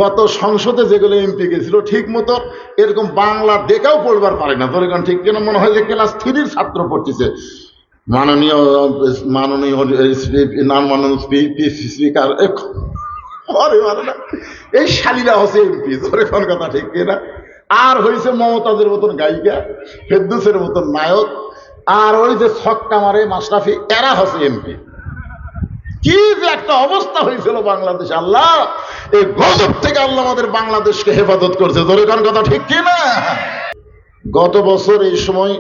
গত সংসদে যেগুলো এমপি গেছিল ঠিক মতো এরকম বাংলা দেখাও পড়বার পারে না, তোর ঠিক কেন মনে হয় যে ক্লাস 3-র ছাত্র পড়তেছে। মাননীয় মাননীয় স্পিকার এই শালীরা হচ্ছে এমপি, তোর কোন কথা ঠিক কিনা? আর হয়েছে মমতাজের মতন গায়িকা, ফেরদৌসের মতন নায়ক, আর ওই যে ছক্কা মারে মাশরাফি, এরা হচ্ছে এমপি। কি যে একটা অবস্থা হয়েছিল বাংলাদেশে, আল্লাহ এই গজব থেকে আল্লাহ আমাদের বাংলাদেশকে হেফাজত করছে, তোর কোন কথা ঠিক কিনা? গত বছর এই সময়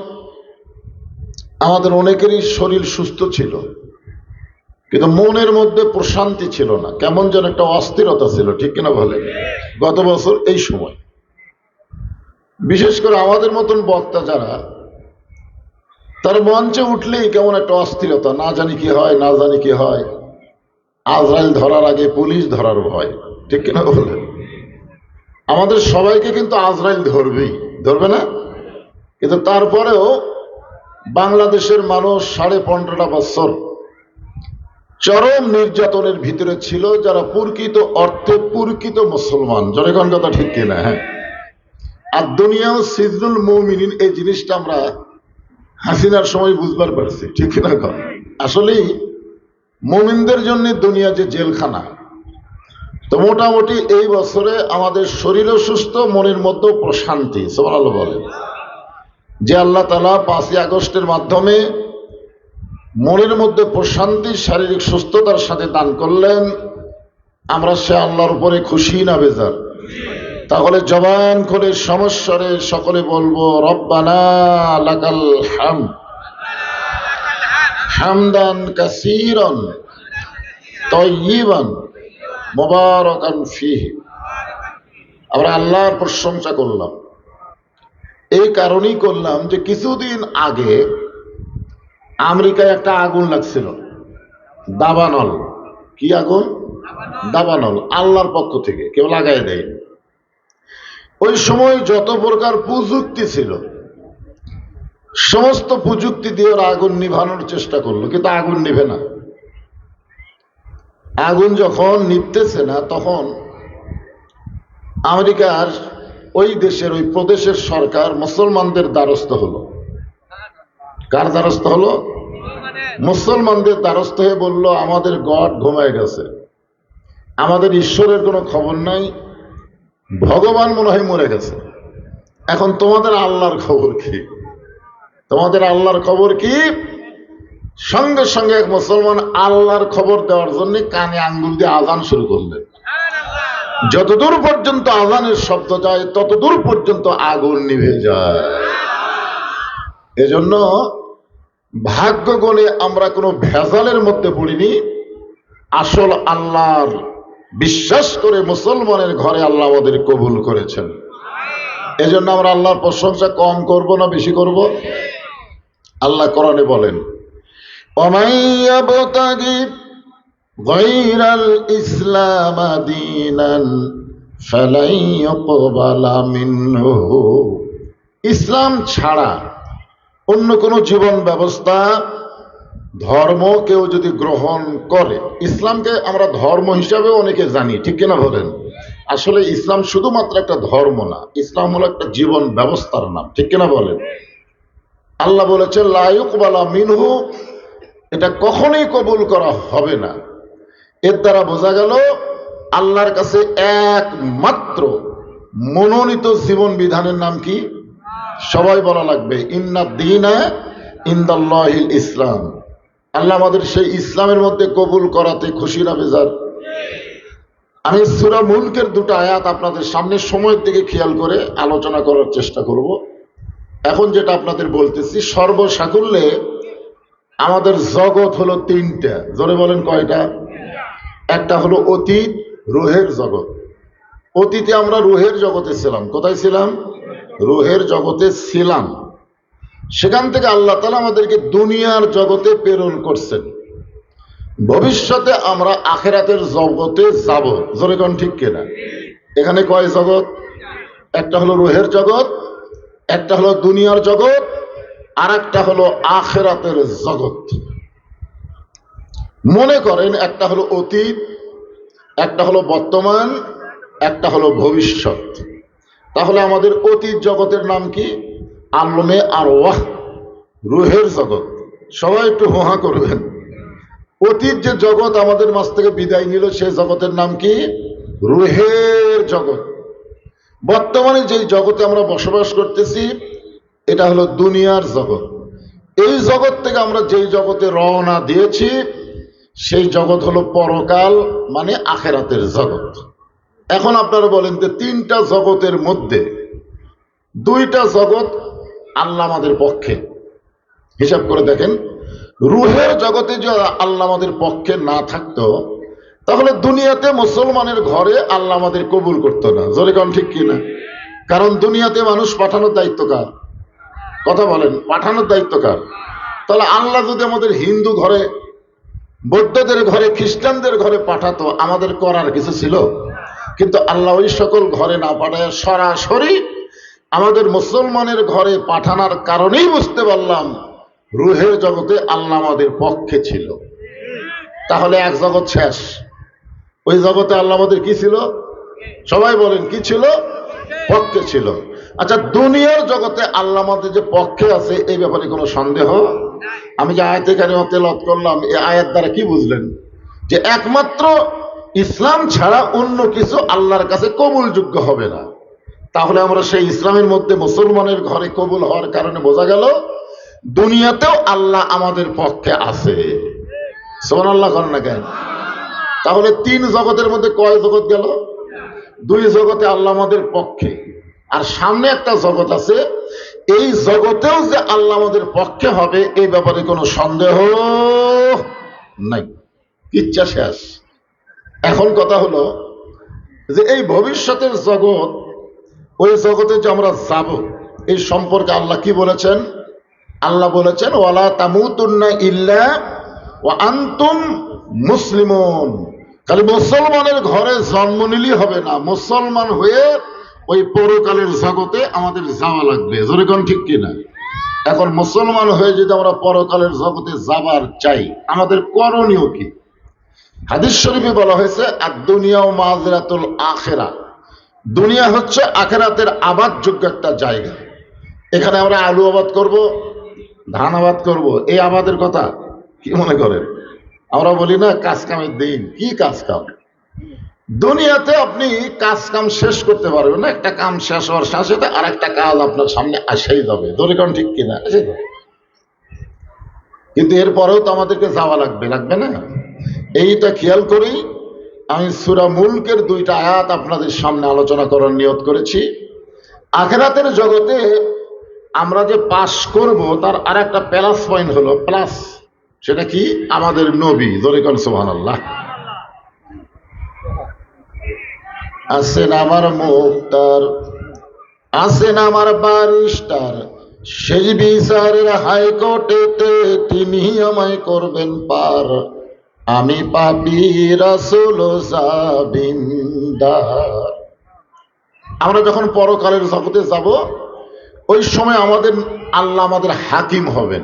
আমাদের অনেকেরই শরীর সুস্থ ছিল, কিন্তু মনের মধ্যে প্রশান্তি ছিল না, কেমন যেন একটা অস্থিরতা ছিল, ঠিক কিনা বলে? গত বছর এই সময় বিশেষ করে আমাদের মতন বক্তা যারা, তার মঞ্চে উঠলেই কেমন একটা অস্থিরতা, না জানি কি হয়, না জানি কি হয়, আজরাইল ধরার আগে পুলিশ ধরার ভয়, ঠিক কিনা বলে? আমাদের সবাইকে কিন্তু আজরাইল ধরবেই, ধরবে না? কিন্তু তারপরেও বাংলাদেশের মানুষ 15.5 বছর চরম নির্যাতনের ভিতরে ছিল, যারা প্রকৃত অর্থে প্রকৃত মুসলমান, জনগণ কথা ঠিক কিনা? হ্যাঁ। আর দুনিয়াও সিজনুল মুমিনিন, এই জিনিসটা আমরা হাসিনার সময় বুঝবার পারছি, ঠিক কিনা? আসলেই মুমিনদের জন্য দুনিয়া যে জেলখানা। তো মোটামুটি এই বছরে আমাদের শরীরও সুস্থ, মনের মধ্যেও প্রশান্তি, সুবহানাল্লাহ বলেন। যে আল্লাহ তাআলা 5ই আগস্টের মাধ্যমে মনের মধ্যে প্রশান্তি, শারীরিক সুস্থতার সাথে দান করলেন, আমরা সে আল্লাহর উপরে খুশি না বেজার? তাহলে জবান করে সমস্বরে সকলে বলবো, রব্বানা লাকাল হামদ হামদান কাসীরান তাইয়িবান মুবারাকান ফীহি। আমরা আল্লাহর প্রশংসা করলাম। এই কারণেই করলাম যে কিছুদিন আগে আমেরিকায় একটা আগুন লাগছিল, দাবানল। কি আগুন? দাবানল। আল্লাহর পক্ষ থেকে কেউ লাগাই দেয়। ওই সময় যত প্রকার প্রযুক্তি ছিল, সমস্ত প্রযুক্তি দিয়ে ওরা আগুন নিভানোর চেষ্টা করলো, কিন্তু আগুন নিভে না। আগুন যখন নিভতেছে না, তখন আমেরিকার ওই দেশের ওই প্রদেশের সরকার মুসলমানদের দ্বারস্থ হলো। কার দ্বারস্থ হলো? মুসলমানদের দ্বারস্থ হয়ে বলল, আমাদের গড ঘুমায় গেছে, আমাদের ঈশ্বরের কোনো খবর নাই, ভগবান মনে হয় মরে গেছে, এখন তোমাদের আল্লাহর খবর কি? তোমাদের আল্লাহর খবর কি? সঙ্গে সঙ্গে এক মুসলমান আল্লাহর খবর দেওয়ার জন্য কানে আঙ্গুল দিয়ে আজান শুরু করলেন। যতদূর পর্যন্ত আজানের শব্দ যায়, ততদূর পর্যন্ত আগুন নিভে যায়। এজন্য ভাগ্য গুণে আমরা কোনো ভেজালের মধ্যে পড়িনি, আসল আল্লাহর বিশ্বাস করে মুসলমানের ঘরে আল্লাহ আমাদের কবুল করেছেন। এজন্য আমরা আল্লাহর প্রশংসা কম করব না বেশি করব? আল্লাহ কোরআনে বলেন, ওমাইয়াবতাগি গায়রাল ইসলাম দীনান ফালাই ইউকবালা মিনহু। ইসলাম ছাড়া অন্য কোনো জীবন ব্যবস্থা, ধর্ম কেউ যদি গ্রহণ করে, ইসলামকে আমরা ধর্ম হিসাবে অনেকে জানি, ঠিক কিনা বলেন? আসলে ইসলাম শুধুমাত্র একটা ধর্ম না, ইসলাম হলো একটা জীবন ব্যবস্থার নাম, ঠিক কিনা বলেন? আল্লাহ বলেছেন লা ইউকবালা মিনহু, এটা কখনোই কবুল করা হবে না। এর দ্বারা বোঝা গেল আল্লাহর কাছে একমাত্র মনোনীত জীবন বিধানের নাম কি? সবাই বলা লাগবে, ইন্না দীনা ইনদাল্লাহিল ইসলাম। আল্লাহ আমাদের সেই ইসলামের মধ্যে কবুল করাতে খুশি না বেজার? আমি সূরা মুলকের 2টা আয়াত আপনাদের সামনে সময়ের দিকে খেয়াল করে আলোচনা করার চেষ্টা করব। এখন যেটা আপনাদের বলতেছি, সর্বসাকুল্যে আমাদের জগৎ হলো 3টা। জোরে বলেন কয়টা? একটা হলো অতীত, রুহের জগৎ। অতীতে আমরা রুহের জগতে ছিলাম। কোথায় ছিলাম? রুহের জগতে ছিলাম। সেখান থেকে আল্লাহ তাআলা আমাদেরকে দুনিয়ার জগতে প্রেরণ করছেন। ভবিষ্যতে আমরা আখিরাতের জগতে যাব। জোরে কোন ঠিক কিনা? এখানে কয় জগৎ? একটা হলো রুহের জগৎ, একটা হলো দুনিয়ার জগৎ, আর একটা হলো আখিরাতের জগৎ। মনে করেন একটা হলো অতীত, একটা হলো বর্তমান, একটা হলো ভবিষ্যৎ। তাহলে আমাদের অতীত জগতের নাম কি? আলমে আরওয়াহ, রুহের জগৎ। সবাই একটু হোহা করবেন। অতীত যে জগৎ আমাদের মাঝ থেকে বিদায় নিল, সেই জগতের নাম কি? রুহের জগৎ। বর্তমানে যেই জগতে আমরা বসবাস করতেছি, এটা হলো দুনিয়ার জগৎ। এই জগৎ থেকে আমরা যেই জগতে রওনা দিয়েছি, সেই জগৎ হলো পরকাল, মানে আখেরাতের জগৎ। এখন আপনারা বলেন যে তিনটা জগতের মধ্যে দুইটা জগৎ আল্লাহ আমাদের পক্ষে। হিসাব করে দেখেন, রুহের জগতে যে আল্লাহ আমাদের পক্ষে না থাকতো, তাহলে দুনিয়াতে মুসলমানের ঘরে আল্লাহ আমাদের কবুল করতো না। জোরে কোন ঠিক কিনা? কারণ দুনিয়াতে মানুষ পাঠানোর দায়িত্ব কার? কথা বলেন, পাঠানোর দায়িত্ব কার? তাহলে আল্লাহ যদি আমাদের হিন্দু ঘরে, বৌদ্ধদের ঘরে, খ্রিস্টানদের ঘরে পাঠাতো, আমাদের করার কিছু ছিল? কিন্তু আল্লাহ ওই সকল ঘরে না পাঠায় সরাসরি আমাদের মুসলমানের ঘরে পাঠানোর কারণেই বুঝতে পারলাম রুহের জগতে আল্লাহ আমাদের পক্ষে ছিল। তাহলে এক জগৎ শেষ। ওই জগতে আল্লাহ আমাদের কি ছিল? সবাই বলেন, কি ছিল? পক্ষে ছিল। আচ্ছা, দুনিয়ার জগতে আল্লাহ আমাদের যে পক্ষে আছে, এই ব্যাপারে কোনো সন্দেহ? আমি যে আয়াতে কারিমা তেলাওয়াত করলাম, এই আয়াত দ্বারা কি বুঝলেন? যে একমাত্র ইসলাম ছাড়া অন্য কিছু আল্লাহর কাছে কবুলযোগ্য হবে না। তাহলে আমরা সেই ইসলামের মধ্যে মুসলমানের ঘরে কবুল হওয়ার কারণে বোঝা গেল দুনিয়াতেও আল্লাহ আমাদের পক্ষে আছে। সুবহানাল্লাহ করেন না কেন? তাহলে তিন জগতের মধ্যে কয় জগৎ গেল? দুই জগতে আল্লাহ আমাদের পক্ষে, আর সামনে একটা জগৎ আছে, এই জগতেও যে আল্লাহ আমাদের পক্ষে হবে এই ব্যাপারে কোনো সন্দেহ নাই। ইচ্ছা শেষ। এখন কথা হলো যে এই ভবিষ্যতের জগৎ, ওই জগতে যে আমরা যাব, এই সম্পর্কে আল্লাহ কি বলেছেন? আল্লাহ বলেছেন, ওয়ালা তামুতুন্না ইল্লা ওয়া আনতুম মুসলিমুন। খালি মুসলমানের ঘরে জন্ম নিলেই হবে না, মুসলমান হয়ে ওই পরকালের জগতে আমাদের যাওয়া লাগবে। জোরে কোন ঠিক কিনা? এখন মুসলমান হয়ে যদি আমরা পরকালের জগতে যাবার চাই, আমাদের করণীয় কি? হাদিস শরীফে বলা হয়েছে, আদ-দুনিয়া মাযরাতুল আখিরা। দুনিয়া হচ্ছে আখিরাতের আবাদযোগ্য একটা জায়গা। এখানে আমরা আলু আবাদ করব, ধান আবাদ করব, এই আবাদের কথা কি মনে করেন? আমরা বলি না কাজ কামের দিন, কি কাজ কাম? দুনিয়াতে আপনি কাজ কাম শেষ করতে পারবেন না। একটা কাম শেষ হওয়ার সাথে সাথে আর একটা কাজ আপনার সামনে আসেই যাবে। ধরে কোন ঠিক কিনা? কিন্তু এরপরেও তো আমাদেরকে যাওয়া লাগবে, লাগবে না? এইটা খেয়াল করেই আমি সূরা মুলকের দুইটা আয়াত আপনাদের সামনে আলোচনা করার নিয়ত করেছি। আখিরাতের জগতে আমরা যে পাস করব, তার আর একটা প্লাস পয়েন্ট হলো, প্লাস, সেটা কি? আমাদের নবী। জোরে কোন সুবহানাল্লাহ। আছেন আমার মুক্তার, আছেন আমার বারিস্টার, সেই বিচারের হাইকোর্টেতে তিনি আমায় করবেন পার। আমি পাপী রাসূল জাবিন্দার। আমরা যখন পরকালের জগতে যাব, ওই সময় আমাদের আল্লাহ আমাদের হাকিম হবেন,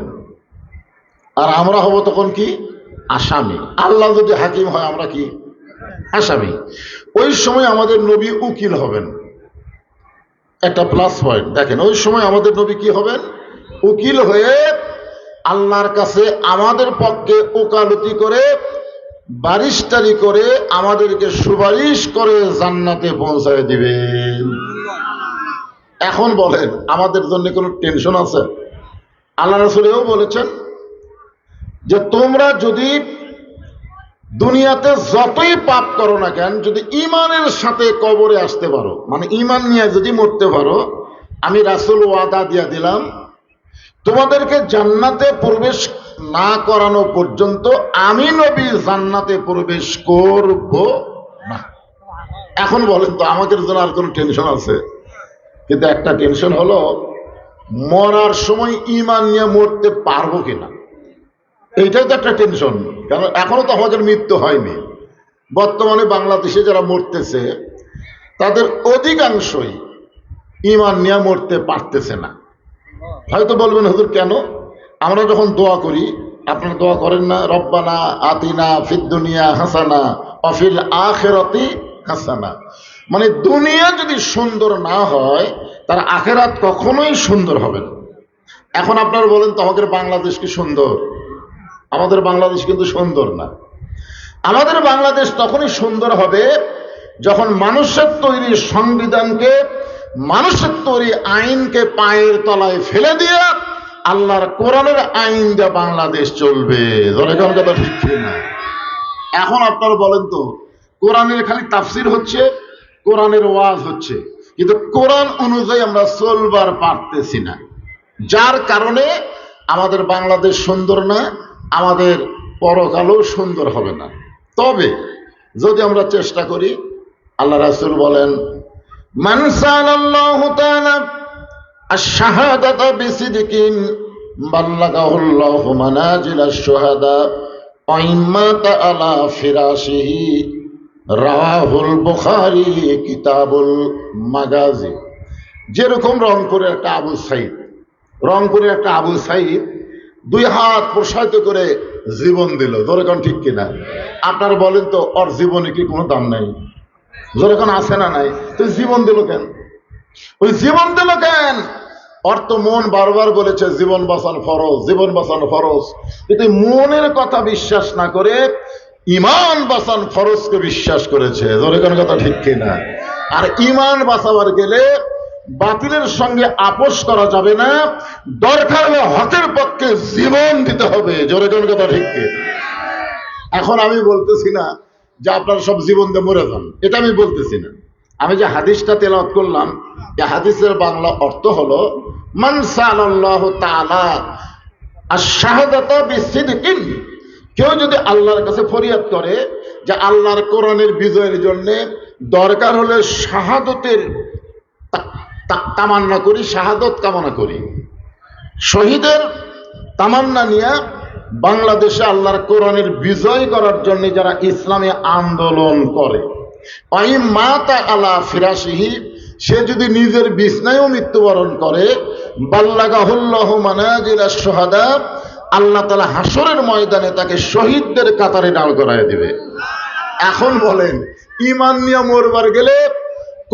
আর আমরা হব তখন কি? আসামি। আল্লাহ যদি হাকিম হয়, আমরা কি? আসামি। ওই সময় আমাদের নবী উকিল হবেন। একটা প্লাস পয়েন্ট দেখেন, ওই সময় আমাদের নবী কি হবেন? উকিল হয়ে আল্লাহর কাছে আমাদের পক্ষে ওকালতি করে, বারিস্টারি করে, আমাদেরকে সুপারিশ করে জান্নাতে পৌঁছায় দিবেন। এখন বলেন, আমাদের জন্য কোনো টেনশন আছে? আল্লাহ রাসূল এও বলেছেন যে তোমরা যদি দুনিয়াতে যতই পাপ করো না কেন, যদি ঈমানের সাথে কবরে আসতে পারো, মানে ঈমান নিয়ে যদি মরতে পারো, আমি রাসূল ওয়াদা দিয়ে দিলাম, তোমাদেরকে জান্নাতে প্রবেশ না করানো পর্যন্ত আমি নবী জান্নাতে প্রবেশ করব না। এখন বলেন তো, আমাদের জন্য আর কোনো টেনশন আছে? কিন্তু একটা টেনশন হলো, মরার সময় ঈমান নিয়ে মরতে পারবো কিনা, এইটাই তো একটা টেনশন। কারণ এখনো তো আমাদের মৃত্যু হয়নি। বর্তমানে বাংলাদেশে যারা মরতেছে, তাদের অধিকাংশই ঈমান নিয়ে মরতে পারতেছে না। হয়তো বলবেন, হুজুর কেন? আমরা যখন দোয়া করি, আপনারা দোয়া করেন না? রব্বানা আতিনা ফিদ দুনিয়া হাসানা ওয়া ফিল আখিরাতি হাসানা। মানে দুনিয়া যদি সুন্দর না হয় তার আখেরাত কখনোই সুন্দর হবে না। এখন আপনারা বলেন তো আমাদের বাংলাদেশ কি সুন্দর? আমাদের বাংলাদেশ কিন্তু সুন্দর না। আমাদের বাংলাদেশ তখনই সুন্দর হবে যখন মানুষের তৈরি সংবিধানকে, মানুষের তৈরি আইনকে পায়ের তলায় ফেলে দিয়ে আল্লাহর কোরআনের আইন দিয়ে বাংলাদেশ চলবে। জনগণ কথা ঠিক না? এখন আপনারা বলেন তো কোরআনের খালি তাফসির হচ্ছে, কোরআনের ওয়াজ হচ্ছে, কিন্তু কোরআন অনুযায়ী আমরা চলবার পারতেছি না, যার কারণে আমাদের বাংলাদেশ সুন্দর না, আমাদের পরকালও সুন্দর হবে না। তবে যদি আমরা চেষ্টা করি, আল্লাহ রাসূল বলেন মান সাআলাল্লাহু তাআলা আশ-শাহাদাতা বিসিদকিন বাল্লাগাহুল্লাহু মানাজিলাশ শুহাদা ওয়া ইম্মাতা আলা ফিরাশিহি রাওয়াহুল বুখারী কিতাবুল মাগাজি। যেরকম রংপুরের একটা আবু সাইদ, রংপুরের একটা আবু সাইদ 2 হাত প্রসারিত করে জীবন দিল। যেরকম ঠিক কিনা? আপনারা বলেন তো ওর জীবনে কি কোনো দাম নাই? যেরকম আছে না নাই? তো জীবন দিল কেন? ওই জীবন দিল কেন? ওর তো মন বারবার বলেছে জীবন বাঁচানো ফরজ, জীবন বাঁচানো ফরজ, কিন্তু মনের কথা বিশ্বাস না করে ইমান বাঁচান ফরজকে বিশ্বাস করেছে। যেরকম কথা ঠিক কিনা? আর ইমান বাঁচাবার গেলে বাতিলের সঙ্গে আপোষ করা যাবে না, দরকার হলে হকের পক্ষে জীবন দিতে হবে। জোরে কোন কথা ঠিক কি? এখন আমি বলতেছি না যে আপনারা সব জীবন দিয়ে মরে যান, এটা আমি বলতেছি না। আমি যে হাদিসটা তেলাওয়াত করলাম, এই হাদিসের বাংলা অর্থ হলো মান সাআলাল্লাহু তাআলা আশ-শাহাদাতা বিসিদকিন, কেউ যদি আল্লাহর কাছে ফরিয়াদ করে যে আল্লাহর কোরআনের বিজয়ের জন্য দরকার হলে শাহাদতের তামান্না করি, শাহাদত কামনা করি, শহীদের তামান্না নিয়ে বাংলাদেশে আল্লাহর কোরআনের বিজয় করার জন্য যারা ইসলামী আন্দোলন করে, ওই মাতা আলা ফিরাশিহি, সে যদি নিজের বিছনায়ও মৃত্যুবরণ করে, বাল্লাগাহুল্লাহু মানাজিলাশ শুহাদা, আল্লাহ তাআলা হাসরের ময়দানে তাকে শহীদদের কাতারে দাঁড় করায় দিবে। এখন বলেন ঈমান নিয়ে মরবার গেলে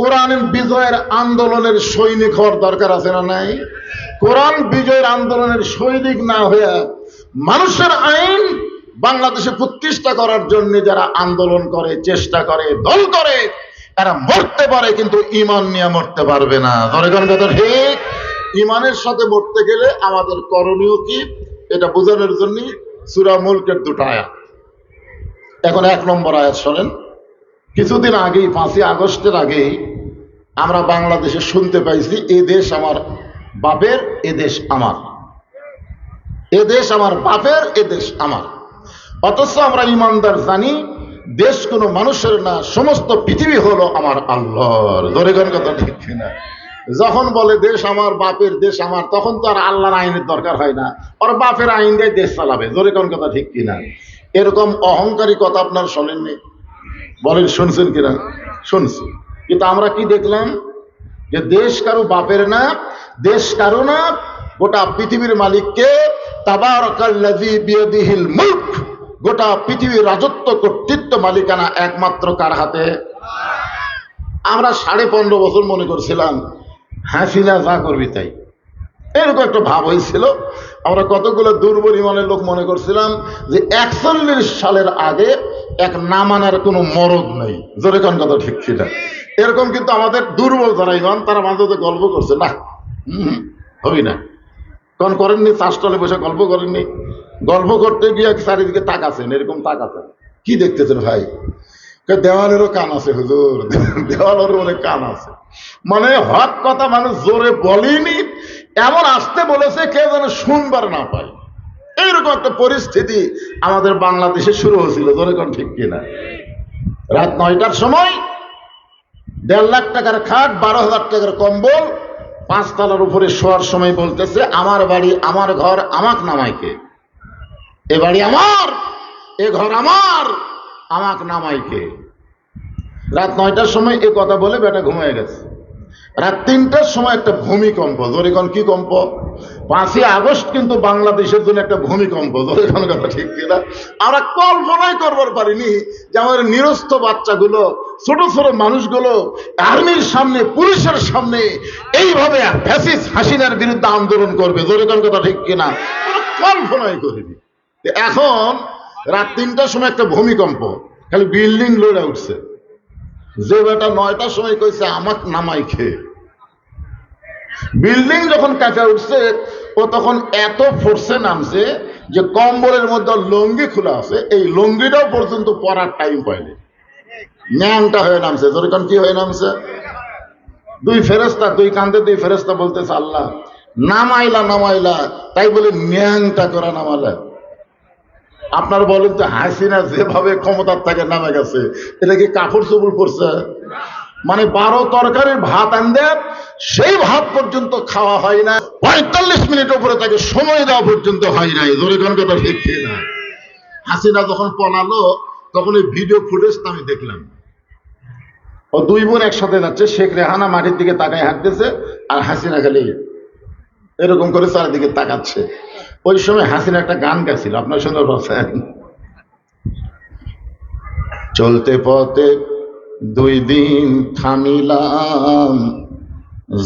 কোরআন বিজয়ের আন্দোলনের সৈনিক হওয়ার দরকার আছে না নাই? কোরআন বিজয়ের আন্দোলনের সৈনিক না হয়ে মানুষের আইন বাংলাদেশে প্রতিষ্ঠা করার জন্য যারা আন্দোলন করে, চেষ্টা করে, দল করে, এরা মরতে পারে কিন্তু ঈমান নিয়ে মরতে পারবে না। জনগণ কথা ঠিক? ঈমানের সাথে মরতে গেলে আমাদের করণীয় কি, এটা বোঝানোর জন্য সূরা মুলকের 2টা আয়াত। এখন 1 নম্বর আয়াত শোনেন। কিছুদিন আগেই 5ই আগস্টের আগেই আমরা বাংলাদেশে শুনতে পাইছি এ দেশ আমার বাপের, এ দেশ আমার, এ দেশ আমার বাপের, এ দেশ আমার। অথচ আমরা ইমানদার জানি দেশ কোনো মানুষের না, সমস্ত পৃথিবী হলো আমার আল্লাহর। ধরে কোন কথা ঠিক কিনা? যখন বলে দেশ আমার বাপের, দেশ আমার, তখন তো আর আল্লাহর আইনের দরকার হয় না, ওর বাপের আইন দিয়ে দেশ চালাবে। ধরে কোন কথা ঠিক কিনা? এরকম অহংকারী কথা আপনার শোনেননি? বলেন শুনছেন কিনা? শুনছি। কিন্তু আমরা কি দেখলাম যে দেশ কারো বাপের না, দেশ কারো না, গোটা পৃথিবীর মালিককে, তাবারাকাল্লাযী বিয়াদিহিল মুলক, গোটা পৃথিবীর রাজত্ব, কর্তৃত্ব, মালিকানা একমাত্র কার হাতে? আমরা 15.5 বছর মনে করছিলাম হাসিনা যা করবি তাই, এরকম একটা ভাব হয়েছিল। আমরা কতগুলো দুর্বল ইমানের লোক মনে করছিলাম যে 41 সালের আগে এক না মানার কোনো মরদ নেই। জোরে কোন কথা ঠিক ছিল? এরকম কিন্তু আমাদের দুর্বল যারা ইমান, তারা মাঝে মাঝে গল্প করছে, না হবি না। কোন করেননি? চাষটলে বসে গল্প করেননি? গল্প করতে গিয়ে চারিদিকে তাকাছেন, এরকম তাকাছেন, কি দেখতেছেন ভাই? দেওয়ালেরও কান আছে হুজুর, দেওয়ালেরও অনেক কান আছে। মানে হক কথা মানুষ জোরে বলেনি, এমন আসতে বলেছে কে যেন শুনবার না পায়। এইরকম একটা পরিস্থিতি আমাদের বাংলাদেশে শুরু হয়েছিল। জোরে কোন ঠিক কিনা? রাত 9টার সময় 1.5 লাখ টাকার খাট, 12,000 টাকার কম্বল, 5 তলার উপরে শোয়ার সময় বলতেছে আমার বাড়ি, আমার ঘর, আমাক নামাইকে, এ বাড়ি আমার, এ ঘর আমার, আমাক নামাইকে। রাত 9টার সময় এ কথা বলে বেটা ঘুমিয়ে গেছে। রাত 3টার সময় একটা ভূমিকম্প। জোরে কোন কি কম্প? 5ই আগস্ট কিন্তু বাংলাদেশের জন্য একটা ভূমিকম্প। জোরে কোন কথা ঠিক কিনা? আমরা কল্পনাই করবার পারিনি যে আমাদের নিরস্ত বাচ্চাগুলো ছোট ছোট মানুষগুলো আর্মির সামনে, পুলিশের সামনে এইভাবে ফ্যাসিস্ট হাসিনার বিরুদ্ধে আন্দোলন করবে, জোরে কোন কথা ঠিক কিনা, কল্পনাই করিনি। এখন রাত 3টার সময় একটা ভূমিকম্প, খালি বিল্ডিং লড়ে উঠছে। যে বেটা 9টার সময় কইছে আমাক নামাই খেয়ে, বিল্ডিং যখন কাঁচা উঠছে ও তখন এত ফোর্সে নামছে যে কম্বলের মধ্যে লুঙ্গি খোলা আছে, এই লুঙ্গিটাও পর্যন্ত পরার টাইম পায়নি, ন্যাংটা হয়ে নামছে। যখন কি হয়ে নামছে, দুই ফেরেস্তা, দুই কান্দে দুই ফেরেস্তা বলতেছে আল্লাহ নামাইলা নামাইলা, তাই বলে ন্যাংটা করা নামালা। আপনার বলেন তো হাসিনা যেভাবে ক্ষমতার থেকে নামে গেছে, এটা কি কাপড় চোপড় পড়ছে? মানে 12 তরকারির ভাত আনবে, সেই ভাত পর্যন্ত খাওয়া হয় না, 45 মিনিট উপরে তাকে সময় দেওয়া পর্যন্ত হয় নাই, জোরে কোন কথা ঠিক না। হাসিনা যখন পলালো তখন এই ভিডিও ফুটেজটা আমি দেখলাম, ও দুই বোন একসাথে যাচ্ছে, শেখ রেহানা মাটির দিকে তাকায় হাঁটতেছে আর হাসিনা খালি এরকম করে চারিদিকে তাকাচ্ছে। ওই সময় হাসিনা একটা গান গাইছিল, আপনার শুনে বলছেন, চলতে পথে 2 দিন থামিলাম,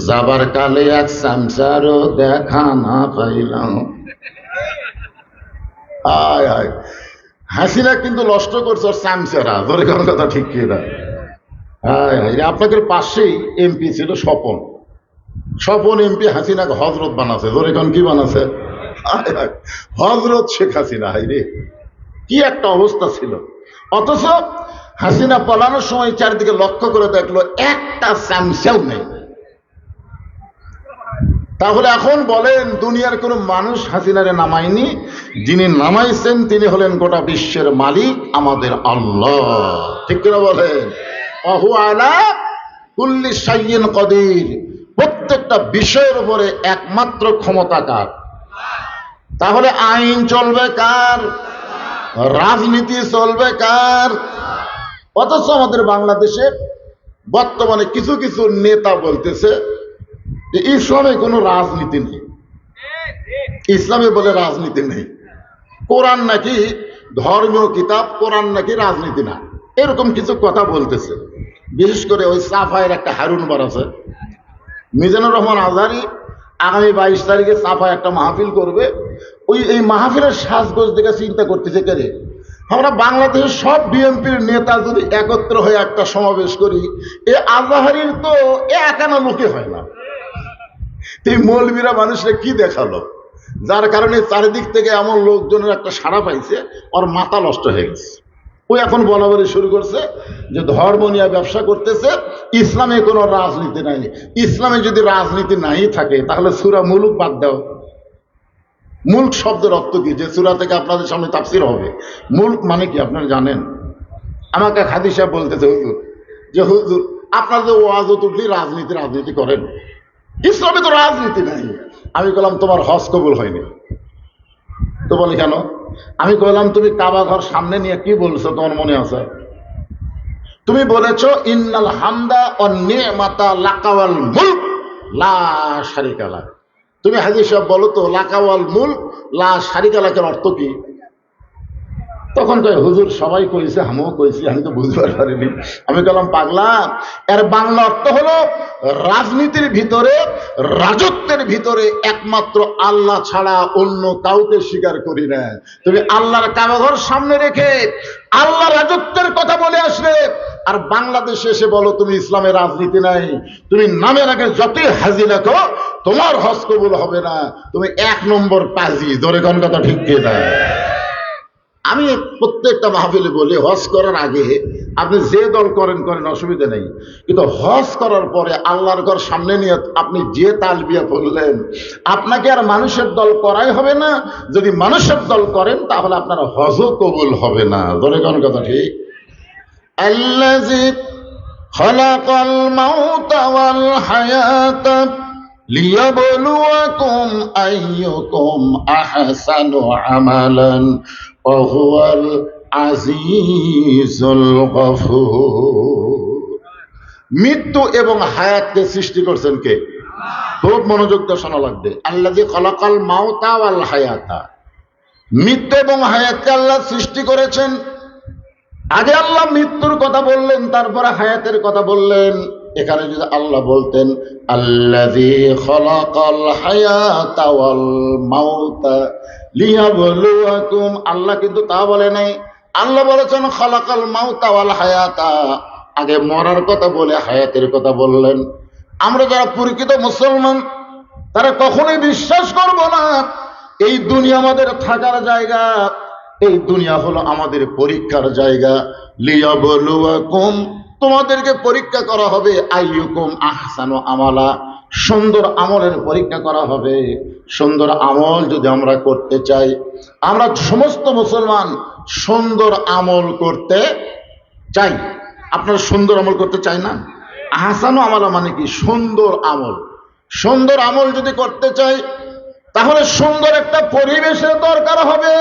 যাবার কালে এক সামসারও দেখা না পাইলাম। আয় আয়, হাসিনা কিন্তু নষ্ট করছে ওর সামসারা, ধরে কোন কথা ঠিক কিনা। হ্যাঁ, আপনাদের পাশেই এমপি ছিল স্বপন, স্বপন এমপি হাসিনাকে হজরত বানাছে, ধরে কোন কি বানাছে, হজরত শেখ হাসিনা। হাই রে, কি একটা অবস্থা ছিল। অথচ হাসিনা পালানোর সময় চারিদিকে লক্ষ্য করে দেখলো একটা সামসাও নেই। তাহলে এখন বলেন, দুনিয়ার কোন মানুষ হাসিনারে নামায়নি, যিনি নামাইছেন তিনি হলেন গোটা বিশ্বের মালিক আমাদের আল্লাহ, ঠিক করে বলেন। ওয়া হুয়া আলা কুল্লি শাইইন কাদির, প্রত্যেকটা বিষয়ের উপরে একমাত্র ক্ষমতা কার? তাহলে আইন চলবে কার? রাজনীতি চলবে কার? অথচ আমাদের বাংলাদেশে বর্তমানে কিছু কিছু নেতা বলতেছে যে ইসলামে কোনো রাজনীতি নেই, ইসলামে বলে রাজনীতি নেই, কোরআন নাকি ধর্মীয় কিতাব, কোরআন নাকি রাজনীতি না, এরকম কিছু কথা বলতেছে। বিশেষ করে ওই সাফায়ের একটা হারুনবার আছে, মিজানুর রহমান আজহারি, আগামী 22 তারিখে সাফায় একটা মাহফিল করবে। এই মাহফিলের সাজগোজ দেখে চিন্তা করতেছে, কে রে, আমরা বাংলাদেশের সব বিএনপির নেতা যদি একত্র হয়ে একটা সমাবেশ করি, এ আজহারির তো একানা লোকে হয় না, এই মৌলবীরা মানুষরা কি দেখালো, যার কারণে চারিদিক থেকে এমন লোকজনের একটা সাড়া পাইছে, ওর মাথা নষ্ট হয়ে গেছে। ও এখন বলা বলি শুরু করছে যে ধর্ম নিয়ে ব্যবসা করতেছে, ইসলামে কোনো রাজনীতি নাই। ইসলামে যদি রাজনীতি নাই থাকে তাহলে সূরা মুলক বাদ দাও। মুলক শব্দের অর্থ কি, যে সূরা থেকে আপনাদের সামনে তাফসীর হবে, মুলক মানে কি আপনারা জানেন? আমাকে হাদী সাহেব বলতেছে, হুজুর, যে হুজুর আপনার যে ওয়াজত উঠলি রাজনীতি রাজনীতি করেন, ইসলামে তো রাজনীতি নাই। আমি বললাম তোমার হজ কবুল হয়নি। তো বলে কেন? আমি বললাম তুমি কাবা ঘর সামনে নিয়ে কি বলছো, তোমার মনে আছে? তুমি বলেছো ইন্নাল হামদা ওয়ান নি'মাতা লাকা ওয়াল মুলক লা শারিকা লাহ। তুমি হাজী সাহেব বলো তো লাকা ওয়াল মুলক লা শারিকা লাহের অর্থ কি? তখন কয় হুজুর সবাই কইছে, আমিও কইছি, আমি তো বুঝতে পারিনি। আমি বললাম পাগলা, এর বাংলা অর্থ হলো রাজনীতির ভিতরে, রাজত্বের ভিতরে একমাত্র আল্লাহ ছাড়া অন্য কাউকে স্বীকার করি না। তুমি আল্লাহর কাবাঘর সামনে রেখে আল্লাহ রাজত্বের কথা বলে আসলে, আর বাংলাদেশে এসে বলো তুমি ইসলামের রাজনীতি নাই, তুমি নামের আগে যতই হাজি রাখো তোমার হজ কবুল হবে না, তুমি 1 নম্বর পাজি, ধরে কোন কথা ঠিক কিনা। আমি প্রত্যেকটা মাহফিলে বলি, হজ করার আগে আপনি যে দল করেন করেন, অসুবিধা নেই, কিন্তু হজ করার পরে আল্লাহর ঘর সামনে নিয়ে আপনি যে তালবিয়া পড়লেন, আপনাকে আর মানুষের দল করাই হবে না। যদি মানুষের দল করেন তাহলে আপনার হজও কবুল হবে না, ধরে কোন কথা ঠিক। আল্লাযী খালাকাল মাউতা ওয়াল হায়াতা লিয়াবলুয়াকুম আইয়ুকুম আহসানু আমালান ওয়া হুয়াল আজিজুল গফুর। মৃত্যু এবং হায়াতকে সৃষ্টি করছেন কে? খুব মনোযোগ দিয়ে শোনা লাগবে। আল্লাযী খালাকাল মাউতা ওয়াল হায়াতা, মৃত্যু এবং হায়াতকে আল্লাহ সৃষ্টি করেছেন। আগে আল্লাহ মৃত্যুর কথা বললেন, তারপরে হায়াতের কথা বললেন। এখানে যদি আল্লাহ বলতেন আল্লাযী খালাকাল হায়াতা ওয়াল মাউতা লিয়াবলুয়াকুম, আল্লাহ কিন্তু তা বলে নাই। আল্লাহ বলেছেন খালাকাল মাউতা ওয়াল হায়াতা, আগে মরার কথা বলে হায়াতের কথা বললেন। আমরা যারা প্রকৃত মুসলমান তারা কখনোই বিশ্বাস করব না এই দুনিয়া আমাদের থাকার জায়গা, এই দুনিয়া হলো আমাদের পরীক্ষার জায়গা। লিয়াবলুয়াকুম, তোমাদেরকে পরীক্ষা করা হবে। আইয়ুকুম আহসানু আমালা, সুন্দর আমলের পরীক্ষা করা হবে। সুন্দর আমল যদি আমরা করতে চাই, আমরা সমস্ত মুসলমান সুন্দর আমল করতে চাই। আপনারা সুন্দর আমল করতে চাই না? আহসানু আমালা মানে কি? সুন্দর আমল। সুন্দর আমল যদি করতে চাই তাহলে সুন্দর একটা পরিবেশের দরকার হবে।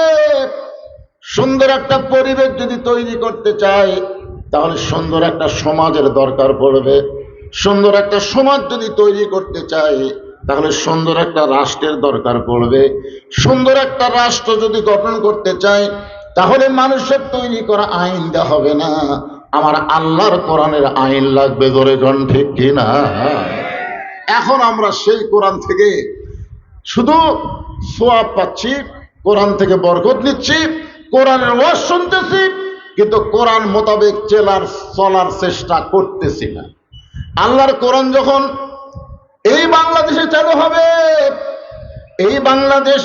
সুন্দর একটা পরিবেশ যদি তৈরি করতে চাই তাহলে সুন্দর একটা সমাজের দরকার পড়বে। সুন্দর একটা সমাজ যদি তৈরি করতে চাই তাহলে সুন্দর একটা রাষ্ট্রের দরকার পড়বে। সুন্দর একটা রাষ্ট্র যদি গঠন করতে চাই তাহলে মানুষের তৈরি করা আইন দেওয়া হবে না, আমার আল্লাহর কোরআনের আইন লাগবে। জোরে কোন ঠিক কিনা? এখন আমরা সেই কোরআন থেকে শুধু সোয়াব পাচ্ছি, কোরআন থেকে বরকত নিচ্ছি, কোরআনের ওয়াজ শুনতেছি, কিন্তু কোরআন মোতাবেক চলার চেষ্টা করতেছি না। আল্লাহর কোরআন যখন এই বাংলাদেশে চালু হবে, এই বাংলাদেশ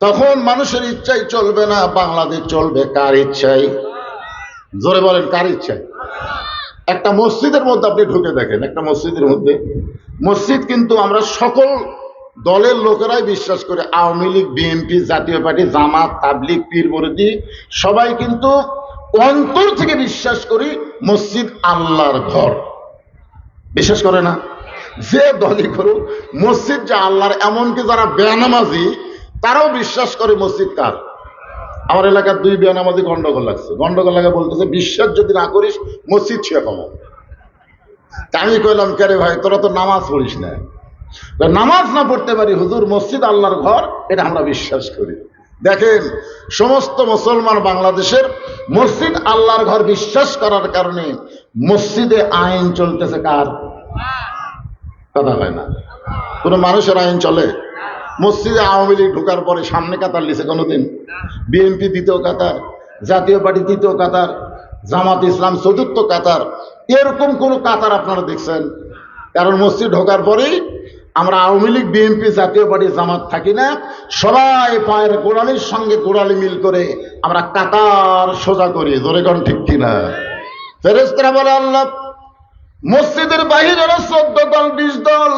তখন মানুষের ইচ্ছাই চলবে না, বাংলাদেশ চলবে কার ইচ্ছাই? জোরে বলেন, কার ইচ্ছাই? একটা মসজিদের মধ্যে আপনি ঢুকে দেখেন, একটা মসজিদের মধ্যে, মসজিদ কিন্তু আমরা সকল দলের লোকেরাই বিশ্বাস করে, আওয়ামী লীগ, বিএনপি, জাতীয় পার্টি, জামাত, তাবলিগ, পীর মুরিদি, সবাই কিন্তু অন্তর থেকে বিশ্বাস করি মসজিদ আল্লাহর ঘর। বিশ্বাস করে না? যে দলই করুক মসজিদ যে আল্লাহর, এমনকি যারা বেনামাজি তারাও বিশ্বাস করে মসজিদ কার? আমার এলাকার 2 বেনামাজি গন্ডগোল লাগছে, গন্ডগোল লাগা বলতেছে বিশ্বাস যদি না করিস মসজিদ ছুঁয়ে কমো। আমি কইলাম কে রে ভাই, তোরা তো নামাজ পড়িস না। নামাজ না পড়তে পারি হুজুর, মসজিদ আল্লাহর ঘর এটা আমরা বিশ্বাস করি। দেখেন সমস্ত মুসলমান বাংলাদেশের মসজিদ আল্লাহর ঘর বিশ্বাস করার কারণে মসজিদে আইন চলতেছে কার? কথা হয় না, কোন মানুষের আইন চলে? মসজিদে আওয়ামী লীগ ঢোকার পরে সামনে কাতার লিছে কোনোদিন? বিএনপি দ্বিতীয় কাতার, জাতীয় পার্টি তৃতীয় কাতার, জামাত ইসলাম চতুর্থ কাতার, এরকম কোন কাতার আপনারা দেখছেন? কারণ মসজিদ ঢোকার পরেই আমরা আওয়ামী লীগ, বিএনপি, জাতীয় পার্টি, জামাত থাকি না, সবাই পায়ের গোড়ালির সঙ্গে গোড়ালি মিল করে আমরা কাতার সোজা করি। জোরে কোন ঠিক কিনা? ফেরেশতারা বলে আল্লাহ মসজিদের বাহিরের 14 দল 20 দল,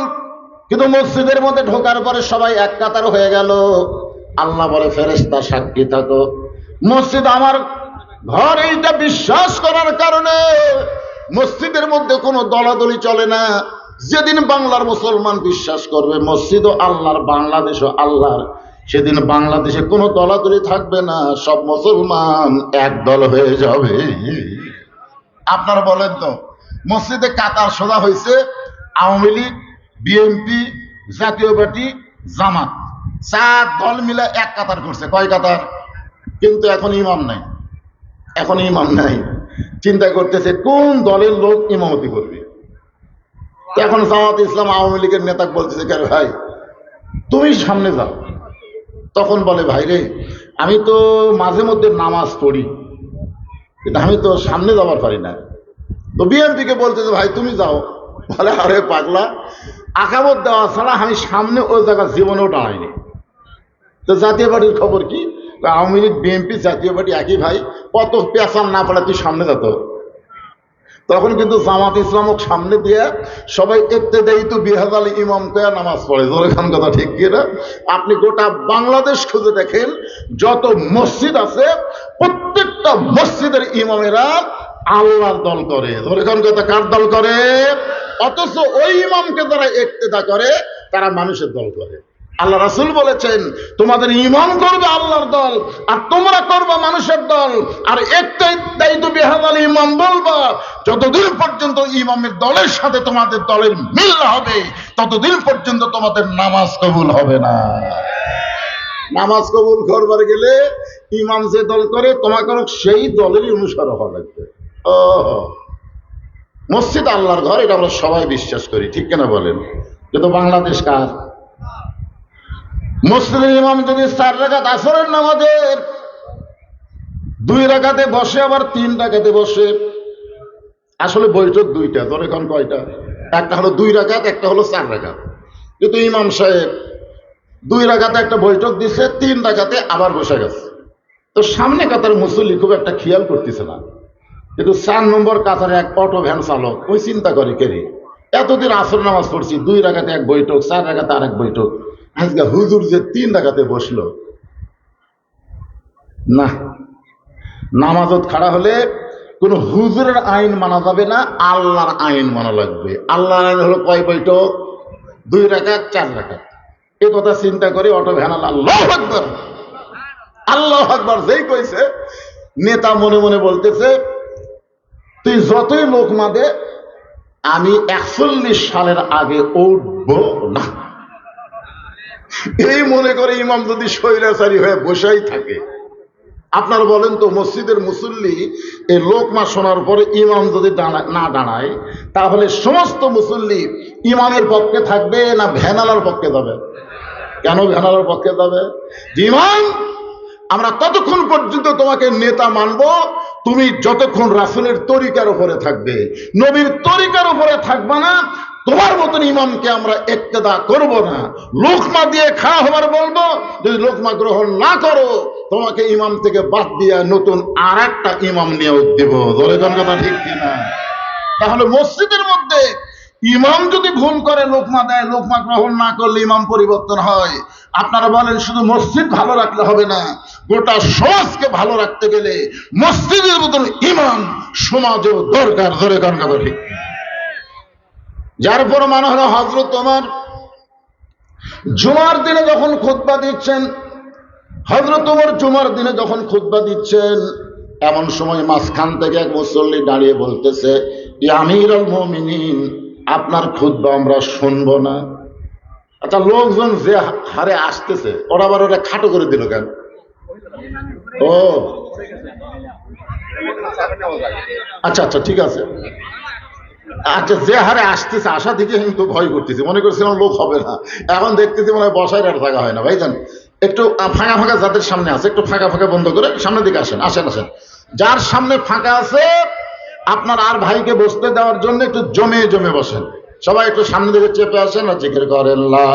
কিন্তু মসজিদের মধ্যে ঢোকার পরে সবাই এক কাতার হয়ে গেল। আল্লাহ বলে ফেরেশতা সাক্ষী থাকো, মসজিদ আমার ঘর এইটা বিশ্বাস করার কারণে মসজিদের মধ্যে কোনো দলাদলি চলে না। যেদিন বাংলার মুসলমান বিশ্বাস করবে মসজিদও আল্লাহর, বাংলাদেশও আল্লাহর, সেদিন বাংলাদেশে কোনো দলাদলি থাকবে না, সব মুসলমান এক দল হয়ে যাবে। আপনারা বলেন তো, মসজিদে কাতার সোজা হয়েছে আওয়ামী লীগ, বিএনপি, জাতীয় পার্টি, জামাত, 4 দল মিলে এক কাতার করছে। কয় কাতার? কিন্তু এখন ইমাম নাই, এখন ইমাম নাই। চিন্তা করতেছে কোন দলের লোক ইমামতি করবে। এখন জামাত ইসলাম আওয়ামী লীগের নেতা বলতেছে কে ভাই তুমি সামনে যাও। তখন বলে ভাই রে আমি তো মাঝে মধ্যে নামাজ পড়ি, কিন্তু আমি তো সামনে যাবার পারি না। তো বিএনপিকে বলতেছে ভাই তুমি যাও। বলে আরে পাগলা, আকামত দেওয়া ছাড়া আমি সামনে ওই জায়গা জীবনেও দাঁড়াইনি। তো জাতীয় পার্টির খবর কি? আওয়ামী লীগ, বিএনপি, জাতীয় পার্টি একই ভাই, কত পেঁচান না পড়ে তুই সামনে যেত। তখন কিন্তু জামাত ইসলামক সামনে দিয়ে সবাই একতে দেই তো বিহাজাল ইমাম কয়া নামাজ পড়ে। জোরেখান কথা ঠিক কিনা? আপনি গোটা বাংলাদেশ খুঁজে দেখেন, যত মসজিদ আছে প্রত্যেকটা মসজিদের ইমামেরা আল্লাহর দল করে। জোরেখান কথা কার দল করে? অথচ ওই ইমামকে যারা ইক্তেদা করে তারা মানুষের দল করে। আল্লাহ রাসূল বলেছেন তোমাদের ইমাম করবে আল্লাহর দল আর তোমরা করবে মানুষের দল। আর একটাই দায়িত্ব বিহাজাল ইমাম বলবা, যতদিন পর্যন্ত ইমামের দলের সাথে তোমাদের দলের মিল না হবে ততদিন পর্যন্ত তোমাদের নামাজ কবুল হবে না। নামাজ কবুল করবার গেলে ইমাম যে দল করে তোমাকে সেই দলেরই অনুসার হওয়া লাগবে। ও মসজিদ আল্লাহর ঘর, এটা আমরা সবাই বিশ্বাস করি, ঠিক কিনা বলেন? কিন্তু বাংলাদেশ কার? মুসলিম ইমাম যদি 4 রাকাত আসরের নামাজের 2 রাকাতে বসে, আবার 3 রাকাতে বসে, আসলে বৈঠক দুইটা, ধর এখন কয়টা? একটা হলো 2 রাকাত, একটা হলো 4 রাকাত। কিন্তু ইমাম সাহেব 2 রাকাতে একটা বৈঠক দিছে, 3 রাকাতে আবার বসে গেছে। তো সামনে কাতার মুসল্লি খুব একটা খেয়াল করতেছে না, কিন্তু 4 নম্বর কাতারে এক অটো ভ্যান চালক ওই চিন্তা করে, কেরে এতদিন আসর নামাজ পড়ছি, 2 রাকাতে এক বৈঠক, 4 রাকাতে আর এক বৈঠক, আজকে হুজুর যে 3 রাকাতে বসলো, না, নামাজত খাড়া হলে কোন হুজুরের আইন মানা যাবে না, আল্লাহর আইন মানা লাগবে। আল্লাহর আইন হলো কয় বৈঠক? 2 রাকাত, 4 রাকাত। এ কথা চিন্তা করে অটো ভ্যান আল্লাহু আকবার, আল্লাহু আকবার যেই কইছে, নেতা মনে মনে বলতেছে, তুই যতই লোক মাদে, আমি 41 সালের আগে উঠবো না। এই মনে করে ইমাম যদি স্বৈরাচারী হয়ে বসেই থাকে, আপনার বলেন তো, মসজিদের মুসল্লি এই লোকমা শোনার পরে ইমাম যদি না দাঁড়ায়, তাহলে সমস্ত মুসল্লি ইমামের পক্ষে থাকবে না ভ্যানালার পক্ষে যাবে? কেন ভ্যানালার পক্ষে যাবে? ইমাম, আমরা ততক্ষণ পর্যন্ত তোমাকে নেতা মানব তুমি যতক্ষণ রাসূলের তরিকার উপরে থাকবে, নবীর তরিকার উপরে থাকবে না, তোমার মতন ইমামকে আমরা ইক্তেদা করব না। লোকমা দিয়ে খাওয়া হবার বলবো, যদি লোকমা গ্রহণ না করো, তোমাকে ইমাম থেকে বাদ দিয়ে নতুন আর একটা ইমাম নিয়োগ দেব। ধরে কোন কথা ঠিক কিনা? তাহলে মসজিদের মধ্যে ইমাম যদি ভুল করে, লোকমা দেয়, লোকমা গ্রহণ না করলে ইমাম পরিবর্তন হয়। আপনারা বলেন শুধু মসজিদ ভালো রাখলে হবে না, গোটা সমাজকে ভালো রাখতে গেলে মসজিদের মতন ইমাম সমাজেও দরকার। ধরে কোন কথা ঠিক? যার প্রমাণ হলো হযরত ওমর জুমার দিনে যখন খুতবা দিচ্ছেন, হযরত ওমর জুমার দিনে যখন খুতবা দিচ্ছেন, এমন সময় মাঝখান থেকে এক মুসল্লি দাঁড়িয়ে বলতেছে, ইয়া আমিরুল মুমিনিন, আপনার খুতবা আমরা শুনবো না। আচ্ছা, লোকজন যে হারে আসতেছে, ওরা আবার ওরা খাটো করে দিল কেন? ও আচ্ছা আচ্ছা, ঠিক আছে। আচ্ছা, যে হারে আসতেছে, আশা থেকে কিন্তু ভয় করতেছি, মনে করছিলাম লোক হবে না, এখন দেখতেছি মনে হয় বসায় আর থাকা হয় না। ভাইজান, একটু ফাঁকা ফাঁকা যাদের সামনে আছে, একটু ফাঁকা ফাঁকা বন্ধ করে সামনের দিকে আসেন, আসেন আসেন। যার সামনে ফাঁকা আছে, আপনার আর ভাইকে বসতে দেওয়ার জন্য একটু জমে জমে বসেন। সবাই একটু সামনে দিকে চেপে আসেন আর জিকির করেন, লা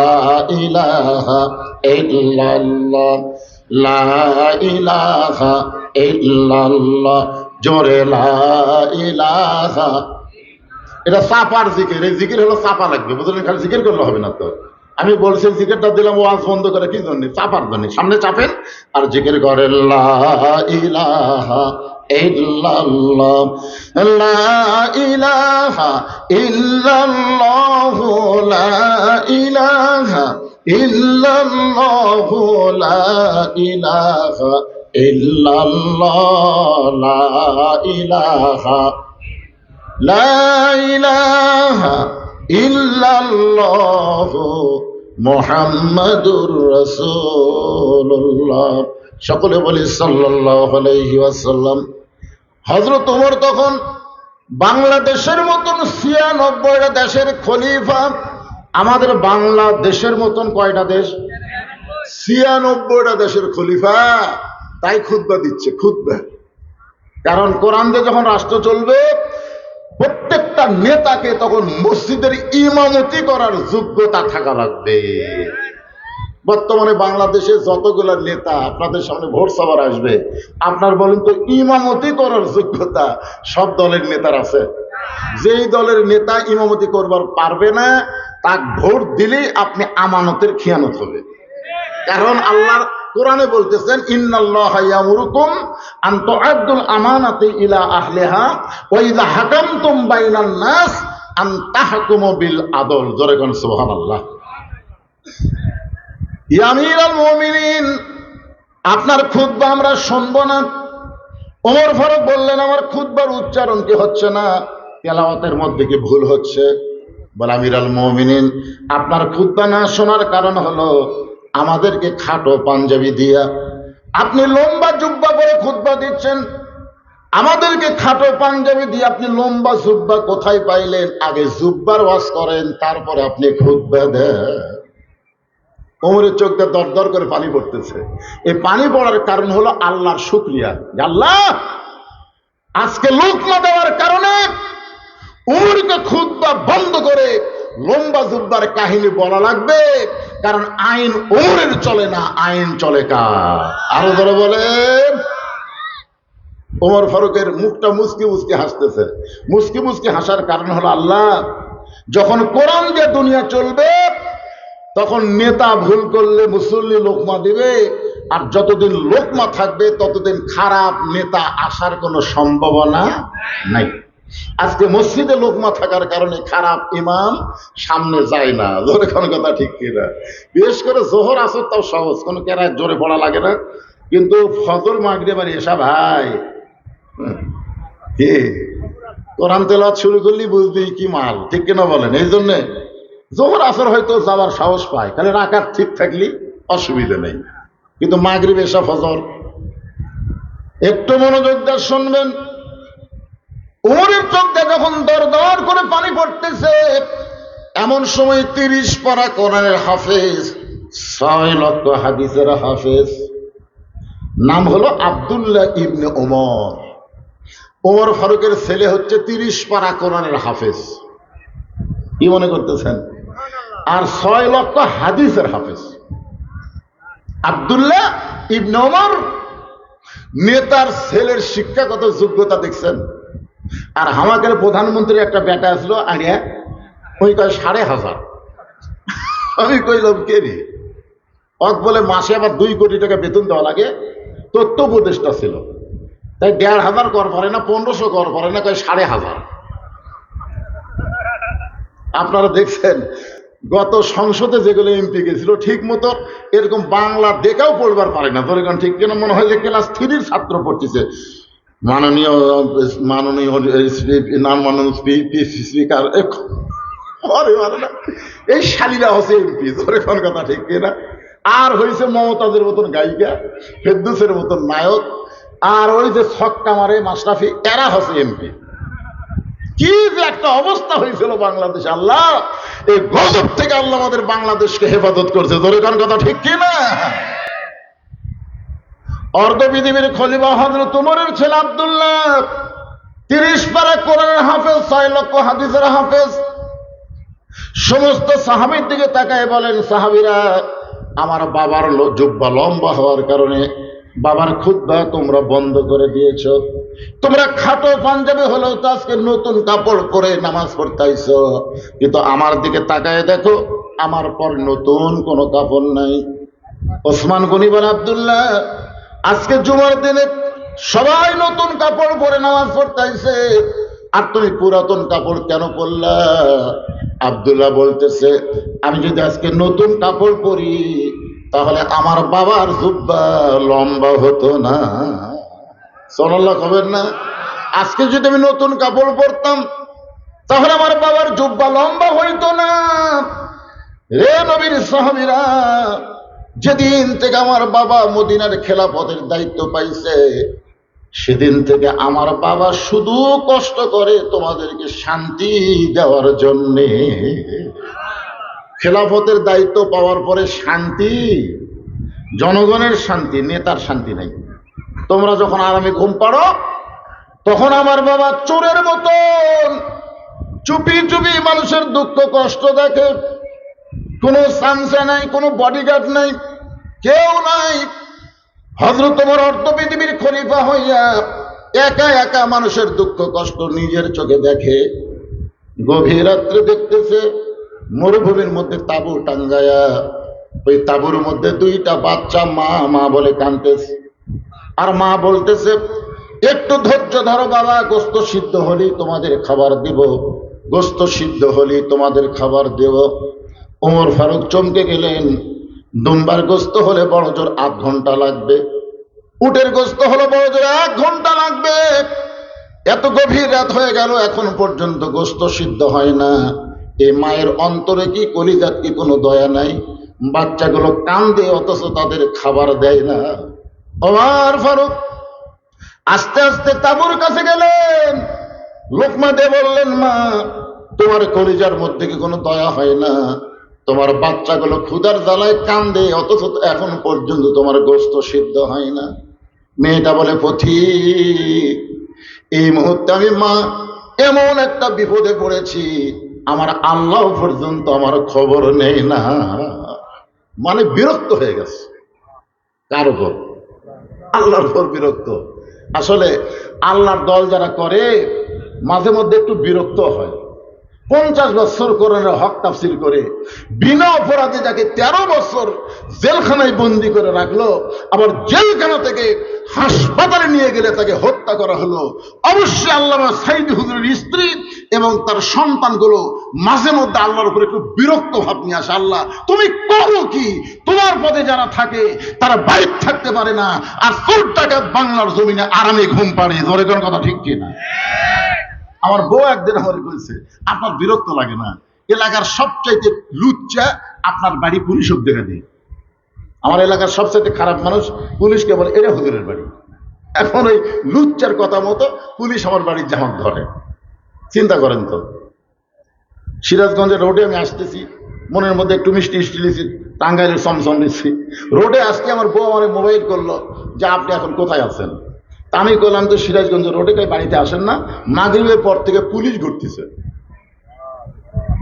ইলাহা ইল্লাল্লাহ, লা ইলাহা ইল্লাল্লাহ, জোরে লা ইলাহা। এটা চাপার জিকির, এই জিকির হলো চাপা লাগবে, বুঝলেন? খালি জিকির করলে হবে না তো। আমি বলছি জিকিরটা দিলাম ওয়াজ বন্ধ করে, কি জন্য? চাপার জন্য। সামনে চাপেন আর জিকির করেন, লা ইলাহা ইল্লাল্লাহ, লা ইলাহা ইল্লাল্লাহ, লা ইলাহা ইল্লাল্লাহ, লা ইলাহা ইল্লাল্লাহ, লা ইলাহা, লা ইলাহা ইল্লাল্লাহ, মুহাম্মাদুর রাসূলুল্লাহ। সকলে বলি সাল্লাল্লাহু আলাইহি ওয়াসাল্লাম। হযরত ওমর তখন বাংলাদেশের মতন ৯৬টা দেশের খলিফা। আমাদের বাংলাদেশের মতন কয়টা দেশ? ৯৬টা দেশের খলিফা। তাই খুতবা দিচ্ছে, খুতবা। কারণ কোরআন দিয়ে যখন রাষ্ট্র চলবে, প্রত্যেকটা নেতাকে তখন মসজিদের ইমামতি করার যোগ্যতা থাকা লাগবে। বর্তমানে বাংলাদেশে যতগুলো নেতা আপনাদের সামনে ভোট সভার আসবে, আপনার বলেন তো ইমামতি করার যোগ্যতা সব দলের নেতার আছে? যেই দলের নেতা ইমামতি করবার পারবে না, তাকে ভোট দিলেই আপনি আমানতের খিয়ানত হবে। কারণ আল্লাহ কোরআনে বলতেছেন, ইন্নাল্লাহা ইয়ামুরুকুম আন তুআদ্দুল আমানাতি ইলা আহলিহা ওয়া ইযা হাকামতুম বাইনান নাস আন তাহকুমু বিল আদল। জোরে কোন সুবহানাল্লাহ। ইয়া আমিরুল মুমিনিন, আপনার খুতবা আমরা শুনবো না। ওমর ফারুক বললেন, আমার খুতবার উচ্চারণ কি হচ্ছে না, তেলাওয়াতের মধ্যে কি ভুল হচ্ছে? বলে, আমিরুল মুমিনিন, আপনার খুতবা না শোনার কারণ হলো আমাদেরকে খাটো পাঞ্জাবি দিয়া আপনি লম্বা জুব্বা পরে খুতবা দিচ্ছেন, আমাদেরকে খাটো পাঞ্জাবি দিয়ে আপনি লম্বা জুব্বা কোথায় পাইলেন? আগে জুব্বার ওয়াজ করেন, তারপরে আপনি খুতবা দেন। ওমরের চোখ দিয়ে দর দর করে পানি পড়তেছে। এই পানি পড়ার কারণ হলো আল্লাহর শুকরিয়া। আল্লাহ, আজকে লোকমা দেওয়ার কারণে উমরকে খুতবা বন্ধ করে লম্বা জুব্বার কাহিনী বলা লাগবে, কারণ আইন উমরের চলে না, আইন চলে কার? আরো ধরে বলেন। ওমর ফারুকের মুখটা মুচকি মুচকি হাসতেছে। মুচকি মুচকি হাসার কারণ হলো, আল্লাহ, যখন কোরআন দিয়ে দুনিয়া চলবে তখন নেতা ভুল করলে মুসল্লি লোকমা দিবে, আর যতদিন লোকমা থাকবে ততদিন খারাপ নেতা আসার কোনো সম্ভাবনা নাই। আজকে মসজিদে লোকমা থাকার কারণে খারাপ ইমাম সামনে যায় না। জোরে কোনো কথা ঠিক কিনা? বিশেষ করে জোহর আসর তাও সহজ, কোনো কেরায় জোরে পড়া লাগে না, কিন্তু ফজর মাগরিব আর এসা ভাই কি কোরআন তেলাওয়াত শুরু করলি বুঝবি কি মাল, ঠিক কিনা বলেন? এই জন্যে জোহর আসর হয়তো যাওয়ার সাহস পায়, খালি রাকাত ঠিক থাকলি অসুবিধা নেই, কিন্তু মাগরিব এসা ফজর একটু মনোযোগ দিয়ে শুনবেন। উমরের চোখ দিয়ে যখন দর দর করে পানি পড়তেছে, এমন সময় 30 পারা কোরআনের হাফেজ, 6 লক্ষ হাদিসের হাফেজ, নাম হলো আব্দুল্লাহ ইবনে ওমর। ওমর ফারুকের ছেলে হচ্ছে 30 পারা কোরআনের হাফেজ। কি মনে করতেছেন? আর 6 লক্ষ হাদিসের হাফেজ আব্দুল্লাহ ইবনে ওমর। নেতার ছেলের শিক্ষাগত যোগ্যতা দেখছেন? আর আমাদের প্রধানমন্ত্রীর একটা বেটা আসলো আগে, ওই কয় 5,500। আমি কইলাম কে রে? অক বলে মাসে আবার 2 কোটি টাকা বেতন দেওয়া লাগে, তথ্য উপদেষ্টা ছিল, তাই 1,500 কর পারে না, 1500 কর পারে না, কয় 5,500। আপনারা দেখছেন গত সংসদে যেগুলো এমপি গেছিল ঠিক মতো এরকম বাংলা দেখাও পড়বার পারে না। তোর এখন ঠিক কিনা মনে হয় যে ক্লাস 3-র ছাত্র পড়তেছে। মাননীয় স্পিকার, এই শালীরা হচ্ছে এমপি। তোর এখন কথা ঠিক কিনা? আর হয়েছে মমতাজের মতন গায়িকা, ফেরদৌসের মতন নায়ক, আর ওই যে ছক্কা মারে মাশরাফি, এরা হচ্ছে এমপি। কি যে একটা অবস্থা হয়েছিল বাংলাদেশ! আল্লাহ, এই গজব থেকে আল্লাহ আমাদের বাংলাদেশকে হেফাজত করছে। ধরে কোন কথা ঠিক কিনা? অর্ধ পৃথিবীর খলিফা হযরত উমরের ছেলে আব্দুল্লাহ 30 পারা কোরআনের হাফেজ, 6 লক্ষ হাদিসের হাফেজ। সমস্ত সাহাবীর দিকে তাকায় বলেন, সাহাবীরা, আমার বাবার জুব্বা লম্বা হওয়ার কারণে বাবার খুতবা তোমরা বন্ধ করে দিয়েছ। তোমরা খাটো পাঞ্জাবি হলেও তো আজকে নতুন কাপড় পরে নামাজ পড়তে আইছো, কিন্তু আমার দিকে তাকায় দেখো, আমার পর নতুন কোনো কাপড় নাই। ওসমান গনি বলে, আব্দুল্লাহ, আজকে জুমার দিনে সবাই নতুন কাপড় পরে নামাজ পড়তে আইছে, আর তুমি পুরাতন কাপড় কেন পরলা? আব্দুল্লাহ বলতেছে, আমি যদি আজকে নতুন কাপড় পরি তাহলে আমার বাবার জুব্বা লম্বা হতো না। সাল্লাল্লাহু কবেন না? আজকে যদি আমি নতুন কাপড় পরতাম তাহলে আমার বাবার জুব্বা লম্বা হইতো না। রে নবীর সাহাবীরা, যেদিন থেকে আমার বাবা মদিনার খেলাফতের দায়িত্ব পাইছে, সেদিন থেকে আমার বাবা শুধু কষ্ট করে তোমাদেরকে শান্তি দেওয়ার জন্যে। খেলাফতের দায়িত্ব পাওয়ার পরে শান্তি, জনগণের শান্তি, নেতার শান্তি নাই। তোমরা যখন আরামে ঘুম পাড়ো তখন আমার বাবা চোরের মতন চুপি চুপি মানুষের দুঃখ কষ্ট দেখে। কোনো সানসা নাই, কোনো বডিগার্ড নাই, কেউ নাই। হযরত ওমর অর্ধ পৃথিবীর খলিফা হইয়া একা একা মানুষের দুঃখ কষ্ট নিজের চোখে দেখে। গভীর রাত্রে দেখতেছে মরুভূমির মধ্যে তাঁবু টাঙ্গায়া, ওই তাঁবুর মধ্যে 2টা বাচ্চা মা মা বলে কাঁদতেছে। আর মা বলতেছে, একটু ধৈর্য ধরো বাবা, গোস্ত সিদ্ধ হলেই তোমাদের খাবার দিব, গোস্ত সিদ্ধ হলেই তোমাদের খাবার দেব। ওমর ফারুক চমকে গেলেন। দুম্বার গোস্ত হলে বড় জোর 8 ঘন্টা লাগবে, উটের গোস্ত হলে বড় জোর 1 ঘন্টা লাগবে। এত গভীর রাত হয়ে গেল, এখন পর্যন্ত গোস্ত সিদ্ধ হয় না। এই মায়ের অন্তরে কি, কলিজাত কি কোনো দয়া নাই? বাচ্চাগুলো কান্দে, অথচ তাদের খাবার দেয় না। ওমর ফারুক আস্তে আস্তে তাঁবুর কাছে গেলেন, লোকমা দিয়ে বললেন, মা তোমার কলিজার মধ্যে কি কোনো দয়া হয় না? তোমার বাচ্চাগুলো ক্ষুধার জ্বালায় কান্দে, অথচ এখন পর্যন্ত তোমার গোশত সিদ্ধ হয় না। মেয়েটা বলে, পথিক, এই মুহূর্তে আমি মা এমন একটা বিপদে পড়েছি, আমার আল্লাহ পর্যন্ত আমার খবর নেই না। মানে বিরক্ত হয়ে গেছে। কার উপর? আল্লাহর উপর বিরক্ত। আসলে আল্লাহর দল যারা করে মাঝে মধ্যে একটু বিরক্ত হয়। 50 বছর কোরআনের হক তাফসীর করে বিনা অপরাধে যাকে 13 বছর জেলখানায় বন্দি করে রাখলো, আবার জেলখানা থেকে হাসপাতালে নিয়ে গেলে তাকে হত্যা করা হলো। অবশ্যই আল্লামা সাইদি হুজুরের স্ত্রী এবং তার সন্তানগুলো মাঝে মধ্যে আল্লাহর উপর একটু বিরক্ত ভাব নিয়ে আসে। আল্লাহ তুমি করো কি? তোমার পদে যারা থাকে তারা বাইরে থাকতে পারে না, আর 4 টাকা বাংলার জমিনে আরামে ঘুম পাড়ে। ধরে কোন কথা ঠিক কিনা? আমার বউ একদিন আমার বলছে, আপনার বিরক্ত লাগে না? এলাকার সবচাইতে লুচ্চা আপনার বাড়ি পুলিশ দেখা দিয়ে। আমার এলাকার সবচাইতে খারাপ মানুষ পুলিশকে বলে এটা হুজুরের বাড়ি। এখন ওই লুচ্চার কথা মতো পুলিশ আমার বাড়ির জামাত ধরে। চিন্তা করেন তো। সিরাজগঞ্জের রোডে আমি আসতেছি, মনের মধ্যে একটু মিষ্টি মিষ্টি লিখছি, টাঙ্গাইলের চমচম লিখছি। রোডে আসতে আমার বউ আমার মোবাইল করলো যে আপনি এখন কোথায় আছেন? তা আমি করলাম তো সিরাজগঞ্জ রোডে, তাই বাড়িতে আসেন না, মাগরিবের পর থেকে পুলিশ ঘুরতেছে।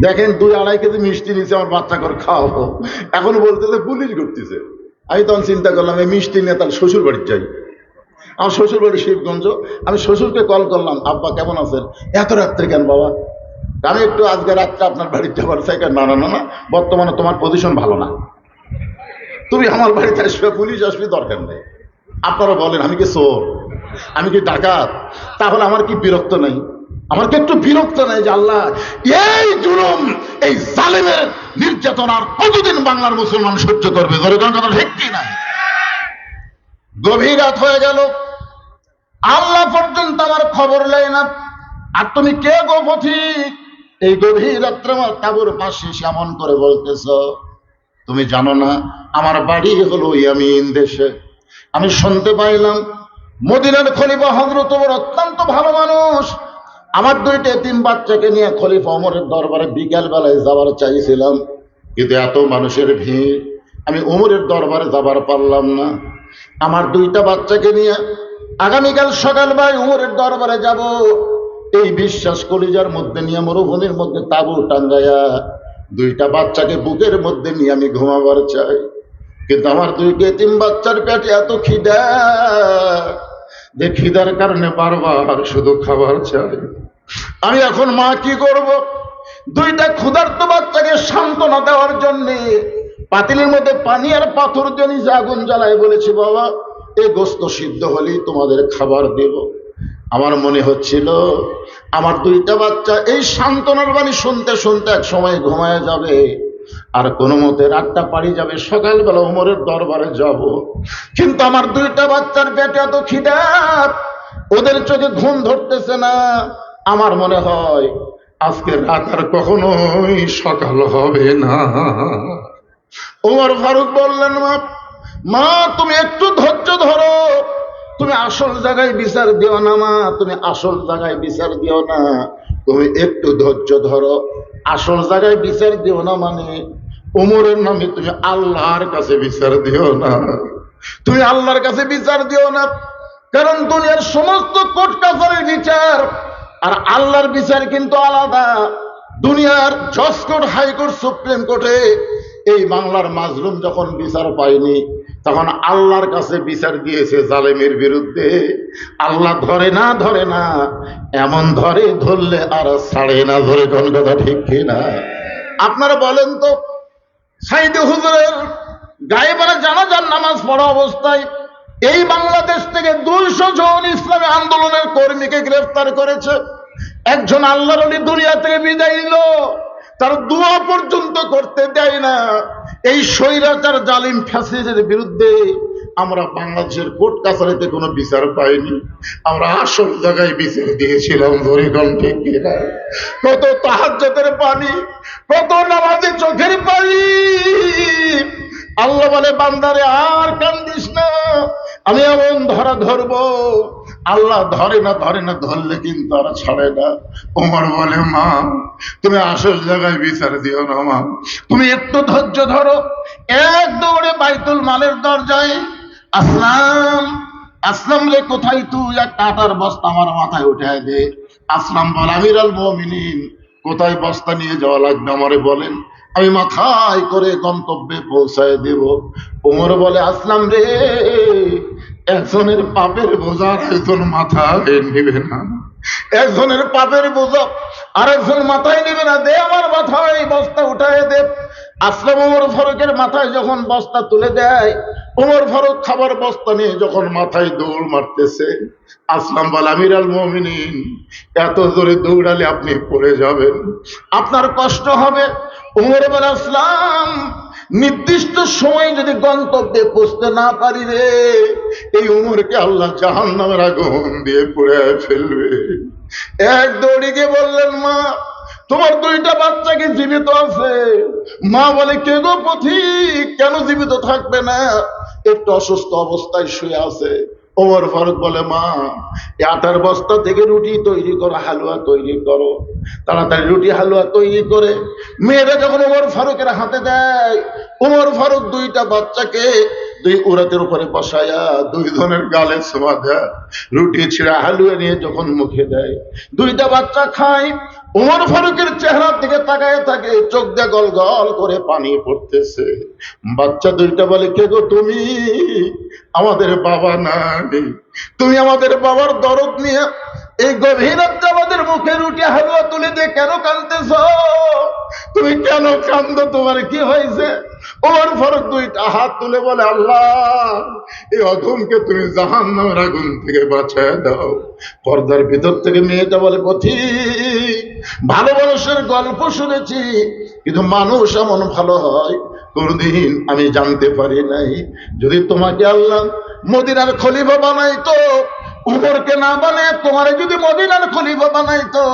দেখেন 2-2.5 কেজি মিষ্টি নিচে আমার বাচ্চা করে খাওয়াবো, এখন বলতেছে পুলিশ ঘুরতেছে। আমি তখন চিন্তা করলাম এই মিষ্টি নিয়ে তার শ্বশুর বাড়ির যাই। আমার শ্বশুর বাড়ি শিবগঞ্জ। আমি শ্বশুরকে কল করলাম, আব্বা কেমন আছেন? এত রাত্রে কেন বাবা? আমি একটু আজকে রাত্রে আপনার বাড়িতে যাবার চাই। না না না না, বর্তমানে তোমার পজিশন ভালো না, তুমি আমার বাড়িতে আসবে, পুলিশ আসবে, দরকার নেই। আপনারা বলেন আমি কি চোর? আমি কি ডাকাত? তাহলে আমার কি বিরক্ত নেই? আমার কি একটু বিরক্ত নেই যে আল্লাহ এই জুলুম, এই জালেমের নির্যাতন আর কতদিন বাংলার মুসলমান সহ্য করবে? ধরে কোন কথা ঠিক কি না? গভীর রাত হয়ে গেল, আল্লাহ পর্যন্ত আমার খবর নেই না। আর তুমি কে গো পথিক? এই গভীর রাত্রে আমার তাঁবুর পাশে এমন করে বলতেছ, তুমি জানো না আমার বাড়ি হলো ইয়ামিন দেশে। আমি শুনতে পাইলাম মদিনার খলিফা হযরত ওমর অত্যন্ত ভালো মানুষ। আমার 2টা এতিম বাচ্চাকে নিয়ে খলিফা ওমরের দরবারে বিকেল বেলায় যাবার চাইছিলাম, কিন্তু এত মানুষের ভিড় আমি ওমরের দরবারে যাবার পারলাম না। আমার 2টা বাচ্চাকে নিয়ে আগামীকাল সকালবেলায় ওমরের দরবারে যাব, এই বিশ্বাস কলিজার মধ্যে নিয়ে মরুভূমির মধ্যে তাঁবু টাঙ্গায়া 2টা বাচ্চাকে বুকের মধ্যে নিয়ে আমি ঘুমাবার চাই। কিন্তু আমার 2টা এতিম বাচ্চার পেটে এত খিদা যে খিদার কারণে বারবার শুধু খাবার চাই। আমি এখন মা কি করব? 2টা ক্ষুধার্ত বাচ্চাকে সান্ত্বনা দেওয়ার জন্য পাতিলের মধ্যে পানি আর পাথর দিয়ে আগুন জ্বালায় বলেছি, বাবা এই গোস্ত সিদ্ধ হলেই তোমাদের খাবার দেব। আমার মনে হচ্ছিল আমার 2টা বাচ্চা এই সান্ত্বনার বাণী শুনতে শুনতে এক সময় ঘুমায় যাবে, আর কোনো মতে রাতটা পাড়ি যাবে, সকালবেলা ওমরের দরবারে যাব। কিন্তু আমার 2টা বাচ্চার পেটে এত খিদা, ওদের চোখে ঘুম ধরতেছে না। আমার মনে হয় আজকে রাত আর কখনোই সকাল হবে না। ওমর ফারুক বললেন, মা তুমি একটু ধৈর্য ধরো, তুমি আসল জায়গায় বিচার দিও না মা, তুমি আসল জায়গায় বিচার দিও না, তুমি একটু ধৈর্য ধরো। আসল জায়গায় বিচার দিও না মানে ওমরের নামে তুমি আল্লাহর কাছে বিচার দিও না, তুমি আল্লাহর কাছে বিচার দিও না। কারণ দুনিয়ার সমস্ত কোর্ট কাছারির বিচার আর আল্লাহর বিচার কিন্তু আলাদা। দুনিয়ার জজ কোর্ট, হাইকোর্ট, সুপ্রিম কোর্টে এই বাংলার মাজলুম যখন বিচার পায়নি তখন আল্লাহর কাছে বিচার দিয়েছে জালেমের বিরুদ্ধে। আল্লাহ ধরে না ধরে না, এমন ধরে ধরলে আর ছাড়ে না। ধরে কোন কথা ঠিক কিনা? আপনারা বলেন তো, সাইদি হুজুরের গায়েবানা জানাজার নামাজ পড়া অবস্থায় এই বাংলাদেশ থেকে 200 জন ইসলামী আন্দোলনের কর্মীকে গ্রেফতার করেছে। একজন আল্লাহর ওলি দুনিয়া থেকে বিদায় নিল, তার দোয়া পর্যন্ত করতে দেয় না। এই স্বৈরাচার জালিম ফ্যাসিস্টের বিরুদ্ধে আমরা বাংলাদেশের কোর্ট কাছারিতে কোনো বিচার পাইনি, আমরা আসল জায়গায় বিচার দিয়েছিলাম। ধরে কোন ঠিক কিনা? কত তাহাজ্জুদের পানি, কত নামাজে চোখের পানি। আল্লাহ বলে, বান্দারে আর কান্দিস না, আমি এমন ধরা ধরবো, আল্লাহ ধরে না ধরলে কিন্তু আর ছাড়ে না। ওমর বলে, মা তুমি আসল জায়গায় বিচার দিও না মা, তুমি একটু ধৈর্য ধরো। এক দৌড়ে বাইতুল মালের দরজায়, আসলাম আসলাম রে কোথায় তুই, এক আটার বস্তা আমার মাথায় উঠায় দে। আসলাম বল, আমিরুল মুমিনিন কোথায় বস্তা নিয়ে যাওয়া লাগবে আমারে বলেন, আমি মাথায় করে গন্তব্যে পৌঁছায় দেব। ওমর বলে, আসলাম রে, একজনের পাপের বোঝা একজন মাথায় নেবে না, একজনের পাপের বোঝা আরেকজন মাথায় নেবে না, দে আমার মাথায় বস্তা উঠায় দে। আসলাম ওমর ফারুকের মাথায় যখন বস্তা তুলে দেয়, ওমর ফারুক খাবার বস্তা নিয়ে যখন মাথায় দৌড় মারতেছে, আসলাম বলে, আমিরুল মুমিনিন এত জোরে দৌড়ালে আপনি পড়ে যাবেন, আপনার কষ্ট হবে। ওমর বলে, আসলাম নির্দিষ্ট সময় যদি গন্তব্যে পৌঁছতে না পারি রে, এই উমরকে আল্লাহ জাহান্নামের আগুন দিয়ে পুড়ে ফেলবে। এক দৌড়ে গিয়ে বললেন, মা তোমার দুইটা বাচ্চা কি জীবিত আছে? মা বলে, কে গো পথিক, কেন জীবিত থাকবে না? একটু অসুস্থ অবস্থায় শুয়ে আছে। ওমর ফারুক বলে, মা আটার বস্তা থেকে রুটি তৈরি করো, হালুয়া তৈরি করো, তাড়াতাড়ি রুটি হালুয়া তৈরি করে মেয়েরা যখন ওমর ফারুকের হাতে দেয়, ওমর ফারুক দুইটা বাচ্চাকে দুই উরাতের উপরে বসায়া দুই জনের গালে ছোঁয়া দেয়, রুটি ছিঁড়া হালুয়া নিয়ে যখন মুখে দেয়, দুইটা বাচ্চা খায়। ওমর ফারুকের চেহারার দিকে তাকায় থাকে, চোখ দিয়ে গল গল করে পানি পড়তেছে। বাচ্চা দুইটা বলে, কে গো তুমি? আমাদের বাবা নাই, তুমি আমাদের বাবার দরদ নিয়ে এই গভীর রাতে আমাদের মুখে রুটি হালুয়া তুলে দিয়ে কেন কাঁদতেছ? তুমি কেন কান্দো, তোমার কি হয়েছে? ওমর ফারুক দুইটা হাত তুলে বলে, আল্লাহ এই অধমকে তুমি জাহান্নামের আগুন থেকে বাঁচায় দাও। পর্দার ভিতর থেকে মেয়েটা বলে, পথিক ভালো মানুষের গল্প শুনেছি, কিন্তু মানুষ এমন ভালো হয় কোনদিন আমি জানতে পারি নাই। যদি তোমাকে আল্লাহ মদিনার খলিফা বানাইতো, উমরকে না বানায় তোমারে যদি মদিনার খলিফা বানাইতো,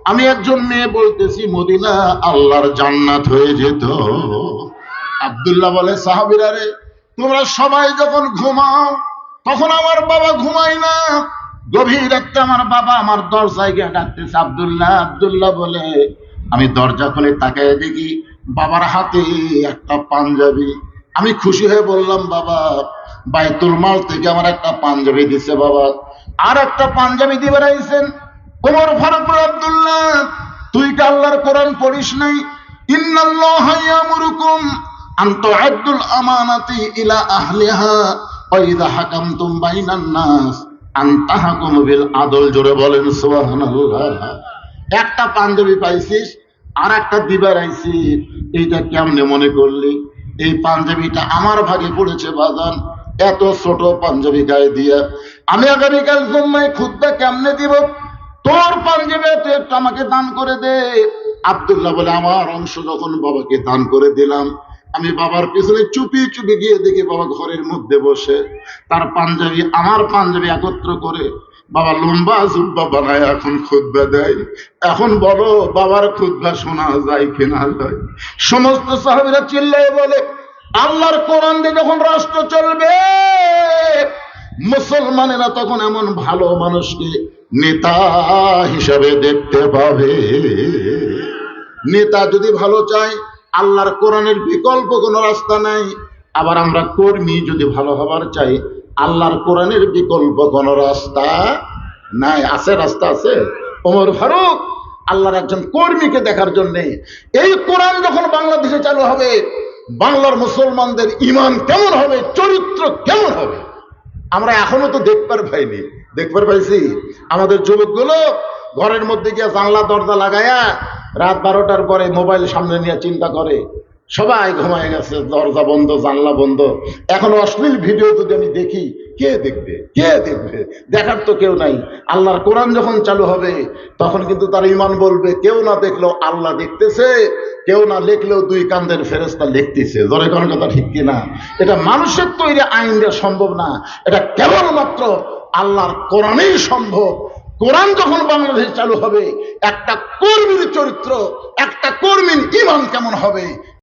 আমি একজন মেয়ে বলতেছি মদিনা আল্লাহর জান্নাত হয়ে যেত। আব্দুল্লাহ বলে, সাহাবীরা রে, তোমরা সবাই যখন ঘুমাও তখন আমার বাবা ঘুমায় না, গভীর রাতে আমার বাবা আমার দরজায় গিয়ে ডাকতেছে, আব্দুল্লাহ আব্দুল্লাহ বলে। আমি দরজা খুলে তাকায় দেখি বাবার হাতে একটা পাঞ্জাবি। আমি খুশি হয়ে বললাম, বাবা বাইতুল মাল থেকে আমার একটা পাঞ্জাবি দিছে বাবা। আর একটা পাঞ্জাবি দিবে রাইছেন। ওমর ফারুক, আব্দুল্লাহ তুই কি আল্লাহর কোরআন পড়িস নাই? ইন্নাল্লাহা ইয়ামুরুকুম আন তুআদ্দুল আমানাতি ইলা আহলিহা ওয়া ইযা হাকামতুম বাইনান নাস আন তাহকুমু বিল আদল। জোরে বলেন সুবহানাল্লাহ। একটা পাঞ্জাবি পাইছিস, আর একটা দিবার আইছি, এইটা কেমনে মনে করলি? এই পাঞ্জাবিটা আমার ভাগে পড়েছে বাজান, এত ছোট পাঞ্জাবি গায়ে দিয়া আমি আগামীকাল জুম্মায় খুতবা কেমনে দিব? তোর পাঞ্জাবি তুই একটু আমাকে দান করে দে। আব্দুল্লাহ বলে, আমার অংশ যখন বাবাকে দান করে দিলাম, আমি বাবার পিছনে চুপি চুপি গিয়ে দেখি বাবা ঘরের মধ্যে বসে তার পাঞ্জাবি আমার পাঞ্জাবি একত্র করে বাবা লম্বা জুব্বা বানায় এখন খুতবা দেয়। এখন বলো বাবার খুতবা শোনা যায় কিনা যায়? সমস্ত সাহাবীরা চিল্লায় বলে, আল্লাহর কোরআন দিয়ে যখন রাষ্ট্র চলবে, মুসলমানেরা তখন এমন ভালো মানুষকে নেতা হিসাবে দেখতে পাবে। নেতা যদি ভালো চায়, আল্লাহর কোরআনের বিকল্প কোনো রাস্তা নাই। আবার আমরা কর্মী যদি ভালো হবার চাই, আল্লাহর কোরআনের বিকল্প কোনো রাস্তা নাই। আছে? রাস্তা আছে। ওমর ফারুক আল্লাহর একজন কর্মীকে দেখার জন্য, এই কোরআন যখন বাংলাদেশে চালু হবে, বাংলার মুসলমানদের ঈমান কেমন হবে, চরিত্র কেমন হবে, আমরা এখনো তো দেখবার পাইনি। দেখবার পাইছি আমাদের যুবকগুলো ঘরের মধ্যে গিয়ে জানলা দরজা লাগায়া রাত 12টার পরে মোবাইল সামনে নিয়ে চিন্তা করে, সবাই ঘুমায় গেছে, দরজা বন্ধ জানলা বন্ধ। এখন অশ্লীল ভিডিও যদি আমি দেখি, কে দেখবে? কে দেখবে? দেখার তো কেউ নাই। আল্লাহর কোরআন যখন চালু হবে, তখন কিন্তু তার ঈমান বলবে, কেউ না দেখলেও আল্লাহ দেখতেছে, কেউ না লিখলেও দুই কান্দের ফেরেশতা লিখতেছে। জোরে কোন কথা ঠিক কিনা? এটা মানুষের তৈরি আইন দিয়ে সম্ভব না, এটা কেবলমাত্র আল্লাহর কোরআনেই সম্ভব। কোরআন যখন বাংলাদেশে চালু হবে, একটা কর্মীর চরিত্র, একটা কর্মীর ঈমান কেমন হবে,